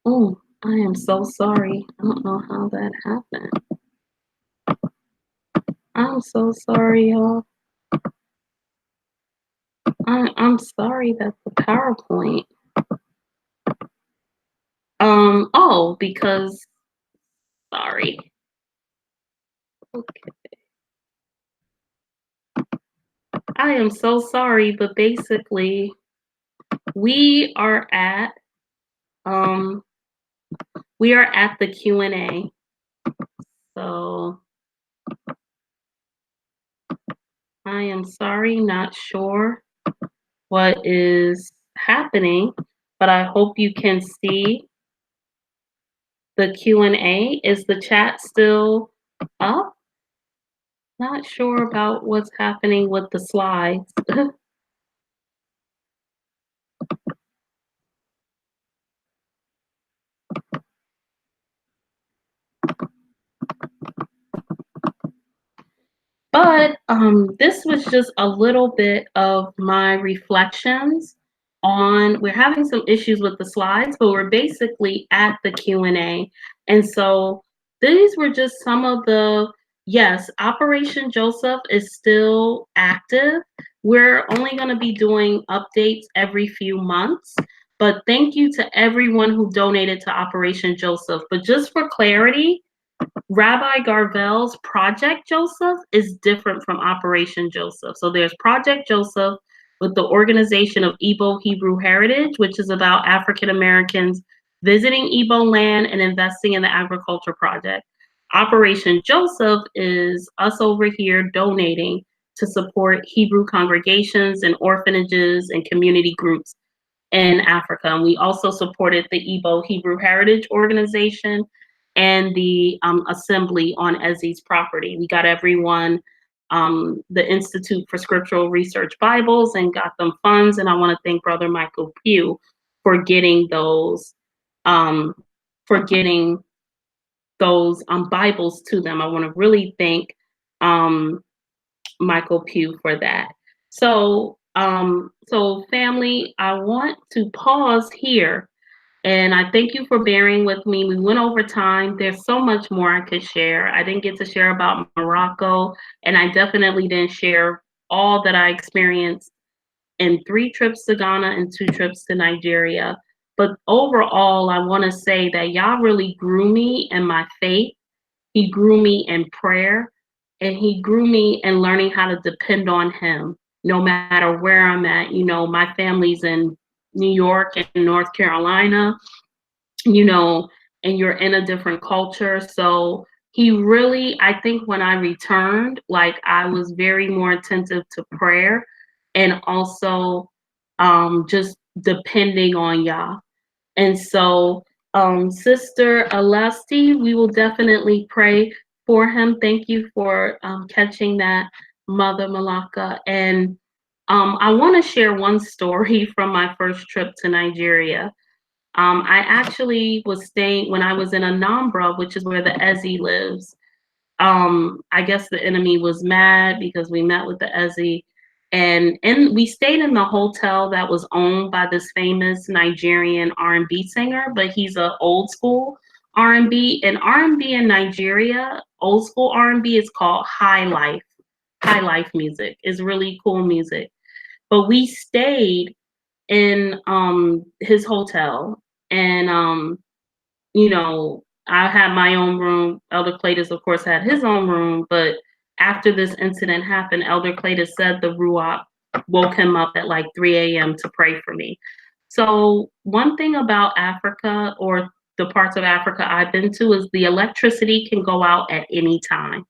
Oh, I am so sorry. I don't know how that happened. I'm so sorry, y'all. I'm sorry that's the PowerPoint. Because sorry. Okay. I am so sorry, but basically we are at um we are at the Q&A. So I am sorry, not sure what is happening, but I hope you can see the Q&A. Is the chat still up? Not sure about what's happening with the slides. But this was just a little bit of my reflections on. We're having some issues with the slides, but we're basically at the Q&A. And so these were just some of the, yes, Operation Joseph is still active. We're only going to be doing updates every few months. But thank you to everyone who donated to Operation Joseph. But just for clarity, Rabbi Garvel's Project Joseph is different from Operation Joseph. So there's Project Joseph with the Organization of Igbo Hebrew Heritage, which is about African Americans visiting Igbo land and investing in the agriculture project. Operation Joseph is us over here donating to support Hebrew congregations and orphanages and community groups in Africa. And we also supported the Igbo Hebrew Heritage Organization and the assembly on Ezzy's property. We got everyone the Institute for Scriptural Research Bibles and got them funds. And I want to thank Brother Michael Pugh for getting those um, for getting those Bibles to them. I want to really thank Michael Pugh for that. So family, I want to pause here and I thank you for bearing with me. We went over time. There's so much more I could share. I didn't get to share about Morocco, and I definitely didn't share all that I experienced in 3 trips to Ghana and 2 trips to Nigeria. But overall, I want to say that y'all really grew me in my faith. He grew me in prayer, and he grew me in learning how to depend on him no matter where I'm at. You know, my family's in New York and North Carolina, you know, and you're in a different culture. So he really, I think when I returned, like I was very more attentive to prayer and also just depending on Yah. And so, Sister Alasti, we will definitely pray for him. Thank you for catching that, Mother Malaka. And I want to share one story from my first trip to Nigeria. I actually was staying when I was in Anambra, which is where the Ezi lives. I guess the enemy was mad because we met with the Ezi, and we stayed in the hotel that was owned by this famous Nigerian R&B singer, but he's a old school R&B. And R&B in Nigeria, old school R&B is called high life. High life music is really cool music. But we stayed in his hotel, and you know, I had my own room. Elder Cletus, of course, had his own room. But after this incident happened, Elder Cletus said the Ruach woke him up at like 3 a.m. to pray for me. So one thing about Africa, or the parts of Africa I've been to, is the electricity can go out at any time.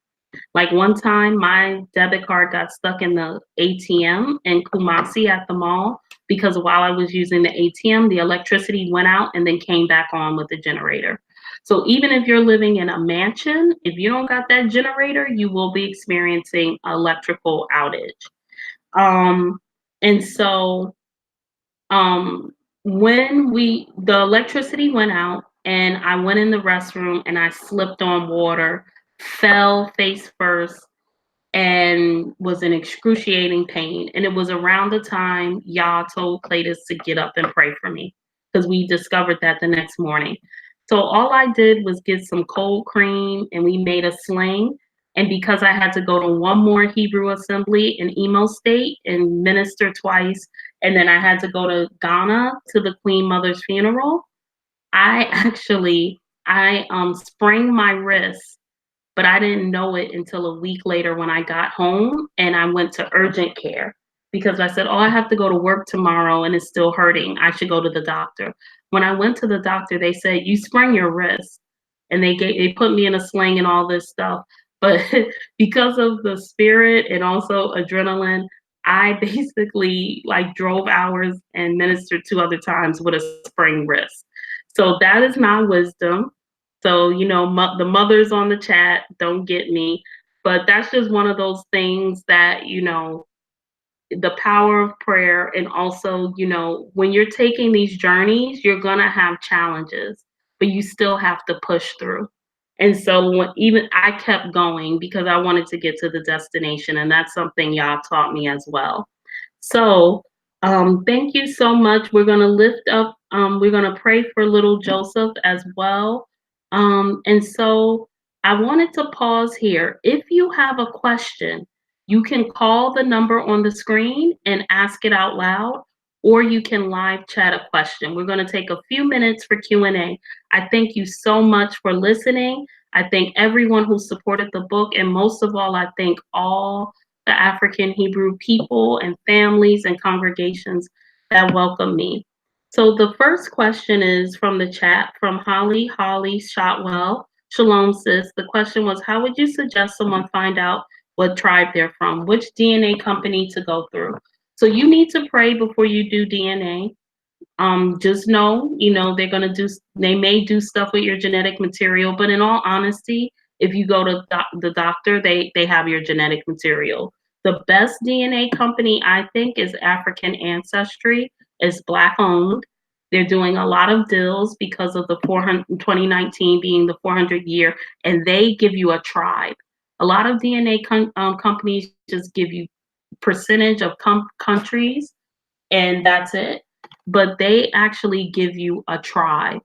Like one time, my debit card got stuck in the ATM in Kumasi at the mall because while I was using the ATM, the electricity went out and then came back on with the generator. So even if you're living in a mansion, if you don't got that generator, you will be experiencing electrical outage. Um, and so um, when the electricity went out and I went in the restroom and I slipped on water, fell face first, and was in excruciating pain. And it was around the time Yah told Cletus to get up and pray for me because we discovered that the next morning. So all I did was get some cold cream and we made a sling. And because I had to go to one more Hebrew assembly in Imo State and minister twice, and then I had to go to Ghana to the Queen Mother's funeral, I sprained my wrist, but I didn't know it until a week later when I got home and I went to urgent care. because I said, oh, I have to go to work tomorrow and it's still hurting. I should go to the doctor. When I went to the doctor, they said, you sprained your wrist. And they put me in a sling and all this stuff. But because of the spirit and also adrenaline, I basically like drove hours and ministered 2 other times with a sprained wrist. So that is my wisdom. So, the mothers on the chat, don't get me. But that's just one of those things that, the power of prayer. And also, when you're taking these journeys, you're going to have challenges, but you still have to push through. And so even I kept going because I wanted to get to the destination, and that's something y'all taught me as well. So, thank you so much. We're going to lift up, we're going to pray for little Joseph as well. And so I wanted to pause here. If you have a question, you can call the number on the screen and ask it out loud, or you can live chat a question. We're going to take a few minutes for Q&A. I thank you so much for listening. I thank everyone who supported the book, and most of all, I thank all the African Hebrew people and families and congregations that welcome me. So the first question is from the chat from Holly Shotwell. Shalom, sis. The question was, how would you suggest someone find out what tribe they're from, which DNA company to go through? So you need to pray before you do DNA. Just know, they may do stuff with your genetic material, but in all honesty, if you go to the doctor, they have your genetic material. The best DNA company, I think, is African Ancestry. It's Black owned. They're doing a lot of deals because of the 2019 being the 400 year, and they give you a tribe. A lot of DNA companies just give you percentage of countries, and that's it. But they actually give you a tribe.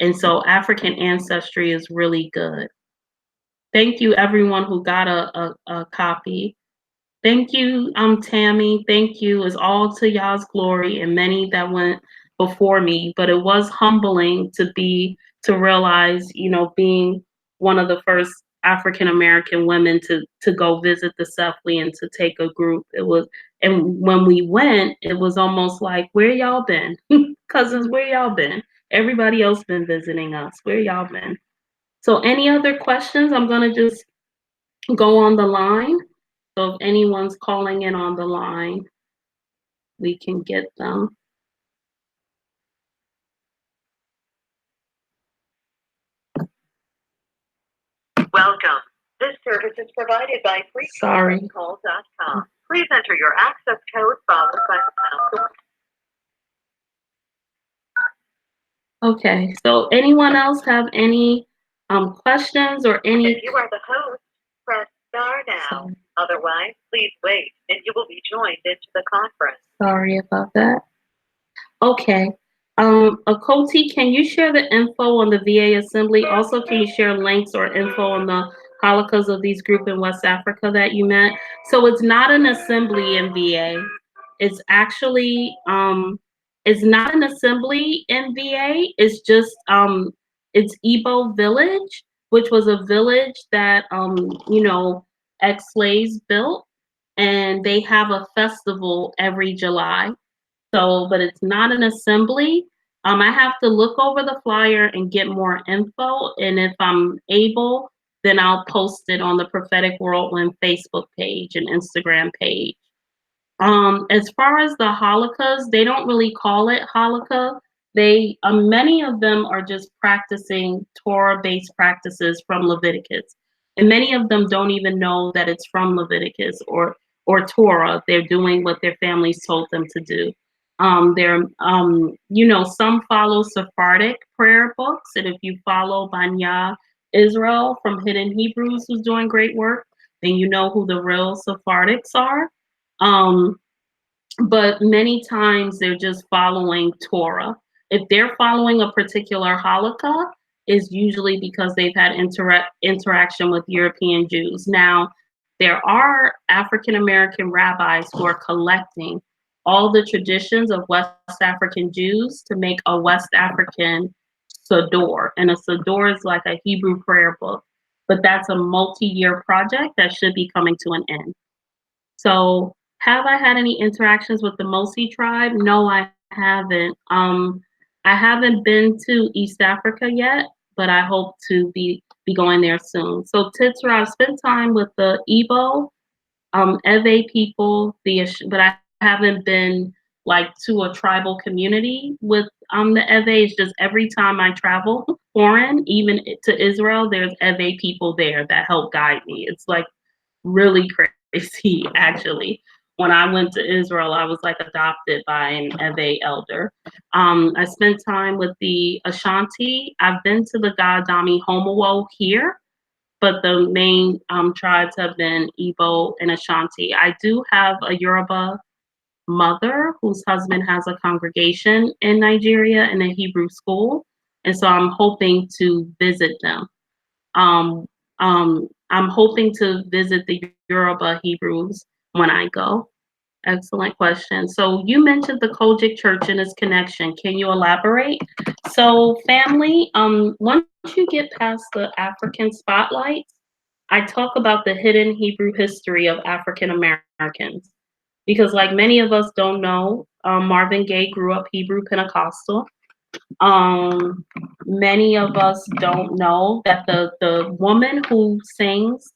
And so African Ancestry is really good. Thank you, everyone who got a copy. Thank you, Tammy. Thank you. It's all to y'all's glory and many that went before me. But it was humbling to realize, being one of the first African American women to go visit the Cephley and to take a group. And when we went, it was almost like, where y'all been? Cousins, where y'all been? Everybody else been visiting us. Where y'all been? So any other questions? I'm gonna just go on the line. So if anyone's calling in on the line, we can get them. Welcome. This service is provided by freecall.com. Please enter your access code followed by the pound. Okay, so anyone else have any questions or any? If you are the host, press star now. Sorry. Otherwise, please wait and you will be joined into the conference. Sorry about that. Okay. Akoti, can you share the info on the VA Assembly? Also, can you share links or info on the halakas of these groups in West Africa that you met? So it's not an assembly in VA. It's actually, it's not an assembly in VA. It's just, it's Igbo Village, which was a village that, ex-slaves built, and they have a festival every July. So, but it's not an assembly. I have to look over the flyer and get more info. And if I'm able, then I'll post it on the Prophetic Whirlwind Facebook page and Instagram page. As far as the halakas, they don't really call it halakha. Many of them are just practicing Torah-based practices from Leviticus. And many of them don't even know that it's from Leviticus or Torah. They're doing what their families told them to do. Some follow Sephardic prayer books, and if you follow Banya Israel from Hidden Hebrews, who's doing great work, then you know who the real Sephardics are. But many times they're just following Torah. If they're following a particular halakha, is usually because they've had interaction with European Jews. Now, there are African American rabbis who are collecting all the traditions of West African Jews to make a West African Siddur. And a Siddur is like a Hebrew prayer book, but that's a multi-year project that should be coming to an end. So Have I had any interactions with the Mosi tribe? No, I haven't. I haven't been to East Africa yet, but I hope to be going there soon. So Titsra, I've spent time with the Igbo, Ewe people, but I haven't been like to a tribal community with the Ewe. It's just every time I travel foreign, even to Israel, there's Ewe people there that help guide me. It's like really crazy, actually. When I went to Israel, I was like adopted by an Ewe elder. I spent time with the Ashanti. I've been to the Gadami Homowo here, but the main tribes have been Igbo and Ashanti. I do have a Yoruba mother whose husband has a congregation in Nigeria in a Hebrew school, and so I'm hoping to visit them. Um, I'm hoping to visit the Yoruba Hebrews when I go. Excellent question. So you mentioned the Kojic Church and its connection. Can you elaborate? So family, once you get past the African spotlight, I talk about the hidden Hebrew history of African Americans. Because like many of us don't know, Marvin Gaye grew up Hebrew Pentecostal. Um, Many of us don't know that the woman who sings,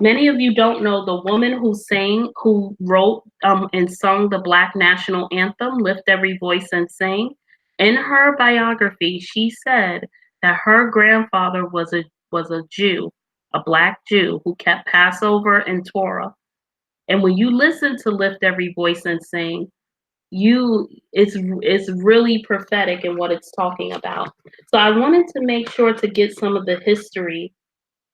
many of you don't know the woman who wrote and sung the Black national anthem, Lift Every Voice and Sing. In her biography, she said that her grandfather was a Jew, a Black Jew who kept Passover and Torah. And when you listen to Lift Every Voice and Sing, it's really prophetic in what it's talking about. So I wanted to make sure to get some of the history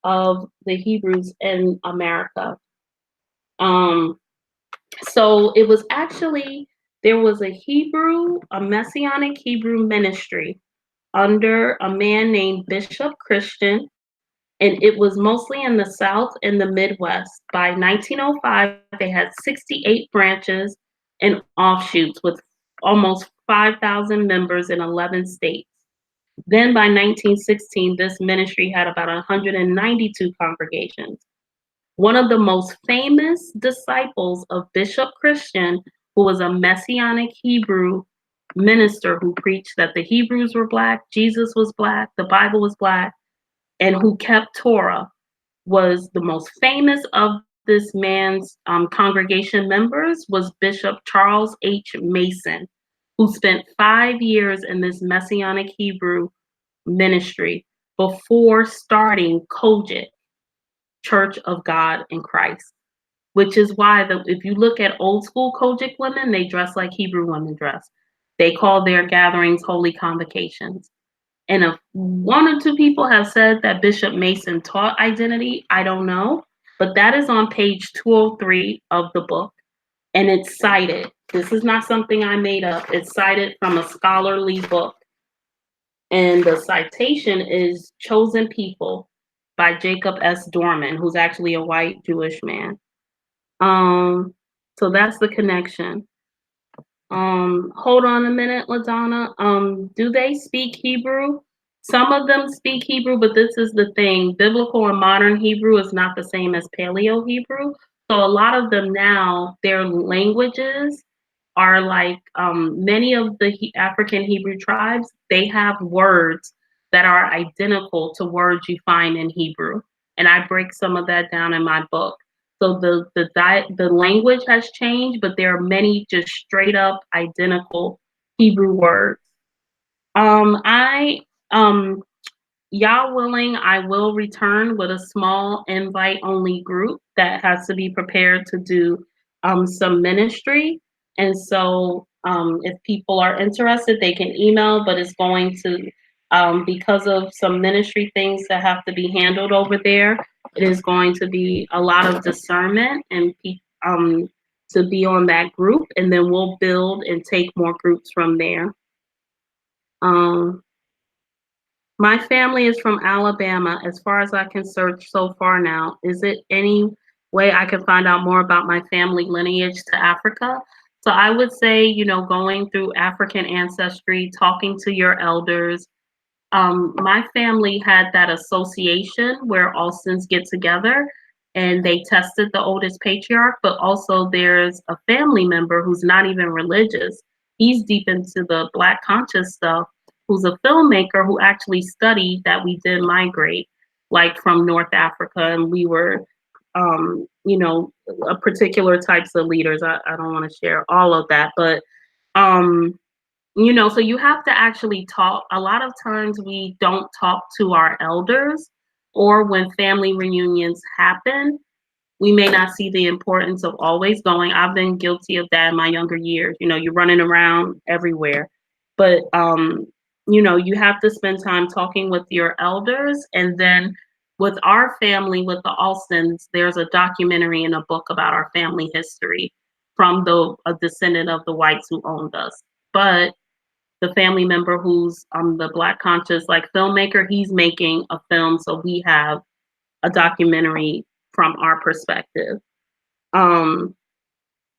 of the Hebrews in America. Um, so it was actually there was a Messianic Hebrew ministry under a man named Bishop Christian, and it was mostly in the South and the Midwest. By 1905, they had 68 branches and offshoots with almost 5,000 members in 11 states. Then by 1916, this ministry had about 192 congregations. One of the most famous disciples of Bishop Christian, who was a Messianic Hebrew minister who preached that the Hebrews were Black, Jesus was Black, the Bible was Black, and who kept Torah, was the most famous of this man's congregation members was Bishop Charles H. Mason, who spent 5 years in this Messianic Hebrew ministry before starting Kojic, Church of God in Christ, which is why if you look at old school Kojic women, they dress like Hebrew women dress. They call their gatherings holy convocations. And if one or two people have said that Bishop Mason taught identity, I don't know. But that is on page 203 of the book. And it's cited. This is not something I made up. It's cited from a scholarly book. And the citation is Chosen People by Jacob S. Dorman, who's actually a white Jewish man. So that's the connection. Hold on a minute, LaDonna. Do they speak Hebrew? Some of them speak Hebrew, but this is the thing. Biblical and modern Hebrew is not the same as Paleo Hebrew. So a lot of them now, their languages are like many of the African Hebrew tribes, they have words that are identical to words you find in Hebrew. And I break some of that down in my book. So the language has changed, but there are many just straight up identical Hebrew words. I Yah willing, I will return with a small invite only group that has to be prepared to do some ministry. And so if people are interested, they can email, but it's going to, because of some ministry things that have to be handled over there, it is going to be a lot of discernment and to be on that group. And then we'll build and take more groups from there. Um, My family is from Alabama, as far as I can search so far now. Is it any way I can find out more about my family lineage to Africa? So I would say, going through African ancestry, talking to your elders. My family had that association where Alstons get together. and they tested the oldest patriarch, but also there's a family member who's not even religious. He's deep into the Black conscious stuff, who's a filmmaker who actually studied that we did migrate, like from North Africa, and we were, you know, a particular types of leaders. I don't want to share all of that, but um, you know, so you have to actually talk. A lot of times we don't talk to our elders, or when family reunions happen, we may not see the importance of always going. I've been guilty of that in my younger years. You know, you're running around everywhere. But you know, you have to spend time talking with your elders. And then with our family, with the Alstons, there's a documentary and a book about our family history from a descendant of the whites who owned us. But the family member who's the Black conscious like filmmaker, he's making a film, so we have a documentary from our perspective. Um,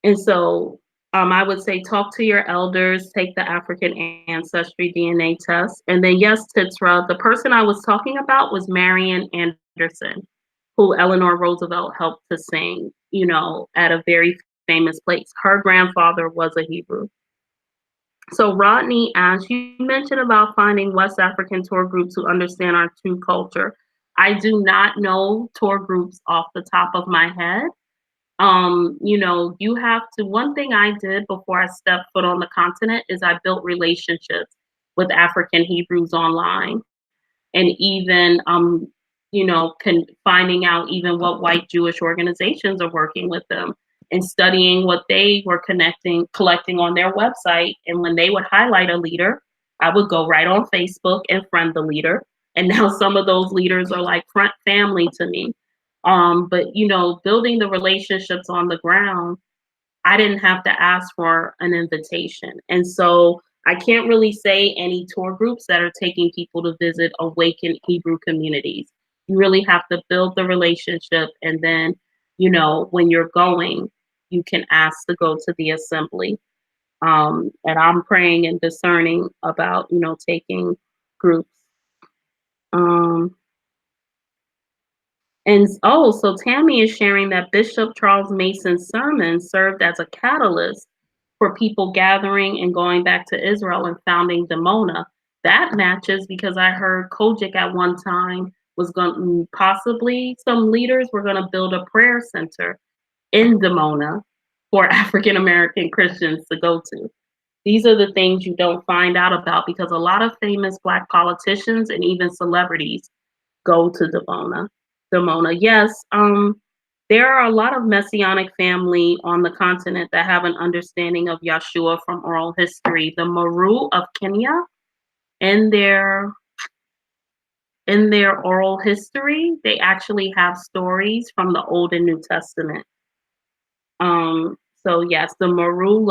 and so I would say talk to your elders, take the African ancestry DNA test. And then, yes, Titsra, the person I was talking about was Marian Anderson, who Eleanor Roosevelt helped to sing, you know, at a very famous place. Her grandfather was a Hebrew. So, Rodney, as you mentioned about finding West African tour groups who understand our true culture, I do not know tour groups off the top of my head. You know, you have to, one thing I did before I stepped foot on the continent is I built relationships with African Hebrews online, and even you know, finding out even what white Jewish organizations are working with them, and studying what they were collecting on their website. And when they would highlight a leader, I would go right on Facebook and friend the leader. And now some of those leaders are like front family to me. But you know, building the relationships on the ground, I didn't have to ask for an invitation. And so I can't really say any tour groups that are taking people to visit awakened Hebrew communities. You really have to build the relationship. And then, you know, when you're going, you can ask to go to the assembly. And I'm praying and discerning about, you know, taking groups. Um, And oh, so Tammy is sharing that Bishop Charles Mason's sermon served as a catalyst for people gathering and going back to Israel and founding Demona. That matches because I heard Kojic at one time was going possibly some leaders were going to build a prayer center in Demona for African American Christians to go to. These are the things you don't find out about because a lot of famous Black politicians and even celebrities go to Demona. Yes, there are a lot of messianic family on the continent that have an understanding of Yeshua from oral history. The Maru of Kenya, in their oral history, they actually have stories from the Old and New Testament. So yes, the Maru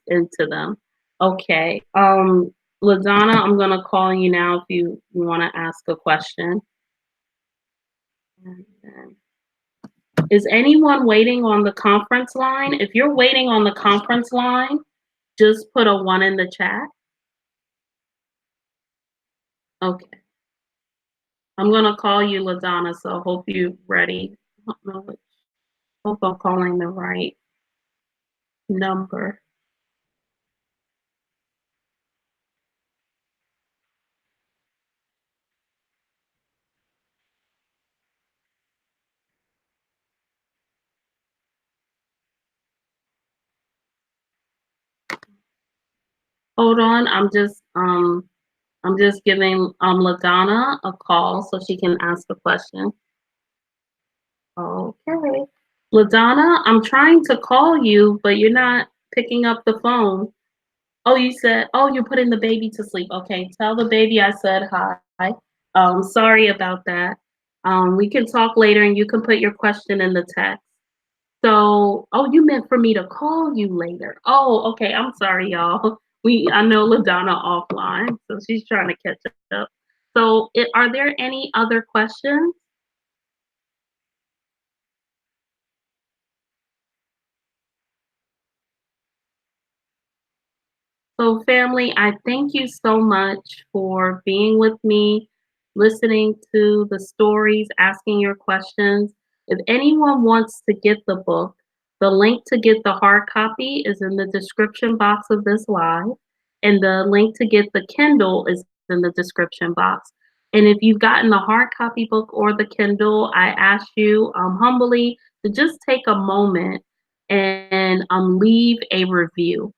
into them. Okay. LaDonna, I'm gonna call you now if you want to ask a question. Is anyone waiting on the conference line? If you're waiting on the conference line, just put a 1 in the chat. Okay. I'm gonna call you LaDonna, so hope you're ready. I don't know which, hope I'm calling the right number. Hold on, I'm just giving LaDonna a call so she can ask a question. Okay. LaDonna, I'm trying to call you, but you're not picking up the phone. Oh, you said, oh, you're putting the baby to sleep. Okay, tell the baby I said hi. Sorry about that. We can talk later and you can put your question in the text. So, oh, you meant for me to call you later. Oh, okay. I'm sorry, y'all. I know LaDonna offline, so she's trying to catch up. So, are there any other questions? So, family, I thank you so much for being with me, listening to the stories, asking your questions. If anyone wants to get the book, the link to get the hard copy is in the description box of this live, and the link to get the Kindle is in the description box. And if you've gotten the hard copy book or the Kindle, I ask you humbly to just take a moment and leave a review.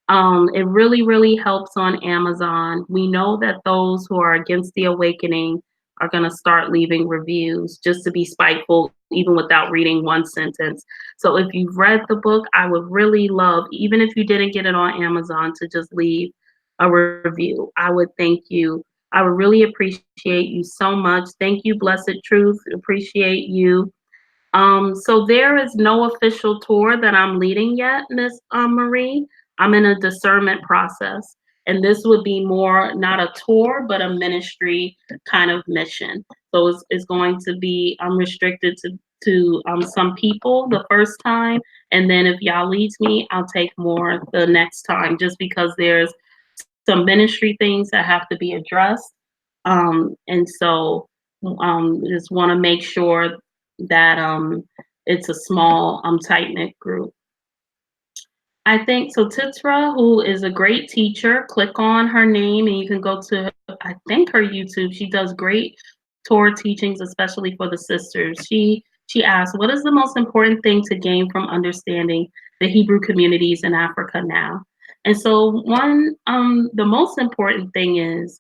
It really, really helps on Amazon. We know that those who are against the awakening are going to start leaving reviews just to be spiteful, even without reading one sentence. So if you've read the book, I would really love, even if you didn't get it on Amazon, to just leave a review. I would thank you. I would really appreciate you so much. Thank you, Blessed Truth. Appreciate you. So there is no official tour that I'm leading yet, Miss Marie. I'm in a discernment process, and this would be more not a tour, but a ministry kind of mission. So it's going to be restricted to some people the first time, and then if y'all leads me, I'll take more the next time, just because there's some ministry things that have to be addressed. And so just want to make sure that it's a small, tight knit group. I think so. Titra, who is a great teacher, click on her name and you can go to, I think, her YouTube. She does great tour teachings, especially for the sisters. She asked, "What is the most important thing to gain from understanding the Hebrew communities in Africa now?" And so, the most important thing is,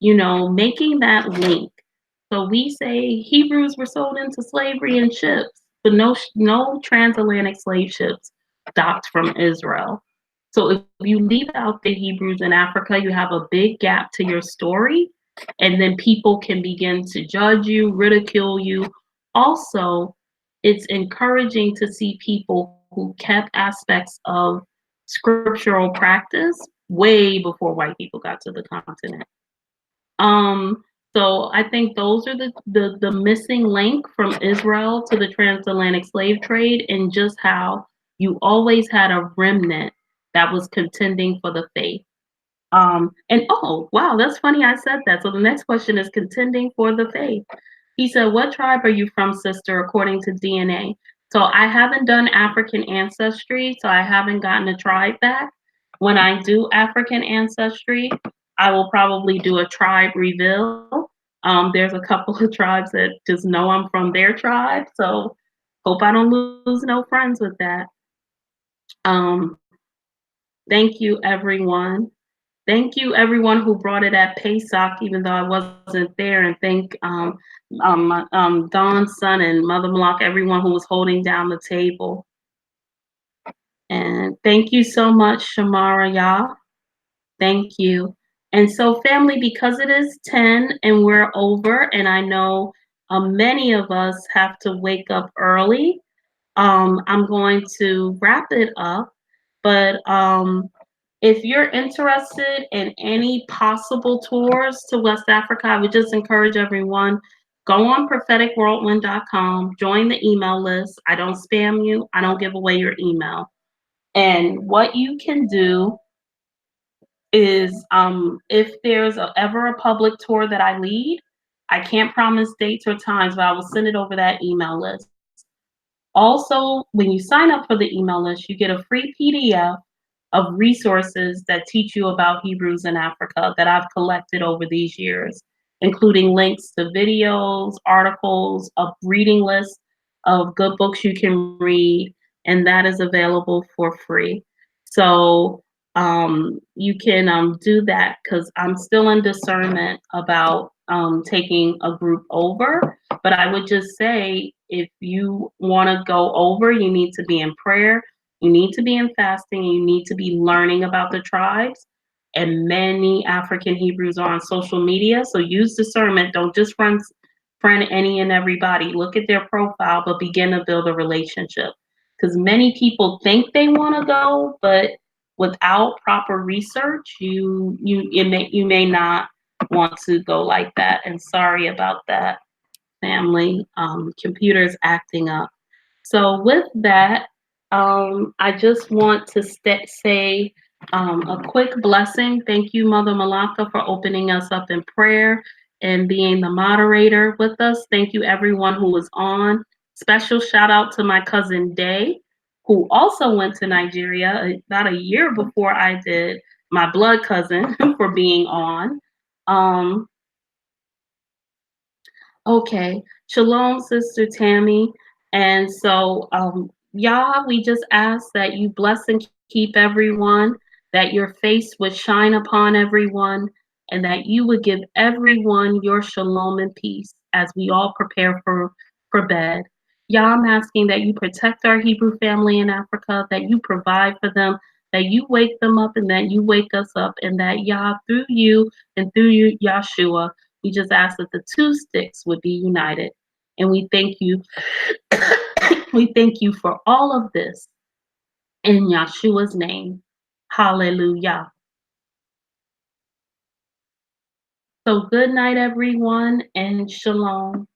making that link. So we say Hebrews were sold into slavery in ships, but no transatlantic slave ships docked from Israel. So if you leave out the Hebrews in Africa, you have a big gap to your story, and then people can begin to judge you, ridicule you. Also, it's encouraging to see people who kept aspects of scriptural practice way before white people got to the continent. Um, so I think those are the missing link from Israel to the transatlantic slave trade, and just how you always had a remnant that was contending for the faith. And oh, wow, that's funny I said that. So the next question is contending for the faith. He said, "What tribe are you from, sister, according to DNA?" So I haven't done African ancestry, so I haven't gotten a tribe back. When I do African ancestry, I will probably do a tribe reveal. There's a couple of tribes that just know I'm from their tribe, so hope I don't lose no friends with that. Um, Thank you, everyone. Thank you, everyone who brought it at Pesach, even though I wasn't there. And thank Dawn's son and Mother Malak, everyone who was holding down the table. And thank you so much, Shamara Yah. Thank you. And so, family, because it is 10 and we're over, and I know many of us have to wake up early, I'm going to wrap it up. But if you're interested in any possible tours to West Africa, I would just encourage everyone, go on propheticwhirlwind.com, join the email list. I don't spam you, I don't give away your email. And what you can do is if there's ever a public tour that I lead, I can't promise dates or times, but I will send it over that email list. Also, when you sign up for the email list, you get a free PDF of resources that teach you about Hebrews in Africa that I've collected over these years, including links to videos, articles, a reading list of good books you can read, and that is available for free. So you can do that, because I'm still in discernment about taking a group over. But I would just say, if you want to go over, you need to be in prayer, you need to be in fasting, you need to be learning about the tribes. And many African Hebrews are on social media, so use discernment. Don't just friend any and everybody. Look at their profile, but begin to build a relationship. Because many people think they want to go, but without proper research, you may not want to go like that. And sorry about that, family. Computer's acting up. So with that, I just want to say a quick blessing. Thank you, Mother Malaka, for opening us up in prayer and being the moderator with us. Thank you, everyone who was on. Special shout out to my cousin Day, who also went to Nigeria about a year before I did, my blood cousin, for being on. Um, Okay. Shalom, Sister Tammy. And so, Yah, we just ask that you bless and keep everyone, that your face would shine upon everyone, and that you would give everyone your shalom and peace as we all prepare for bed. Yah, I'm asking that you protect our Hebrew family in Africa, that you provide for them, that you wake them up, and that you wake us up, and that Yah, through you and through you, Yahshua, we just ask that the two sticks would be united. And we thank you. We thank you for all of this in Yahshua's name. Hallelujah. So good night, everyone, and shalom.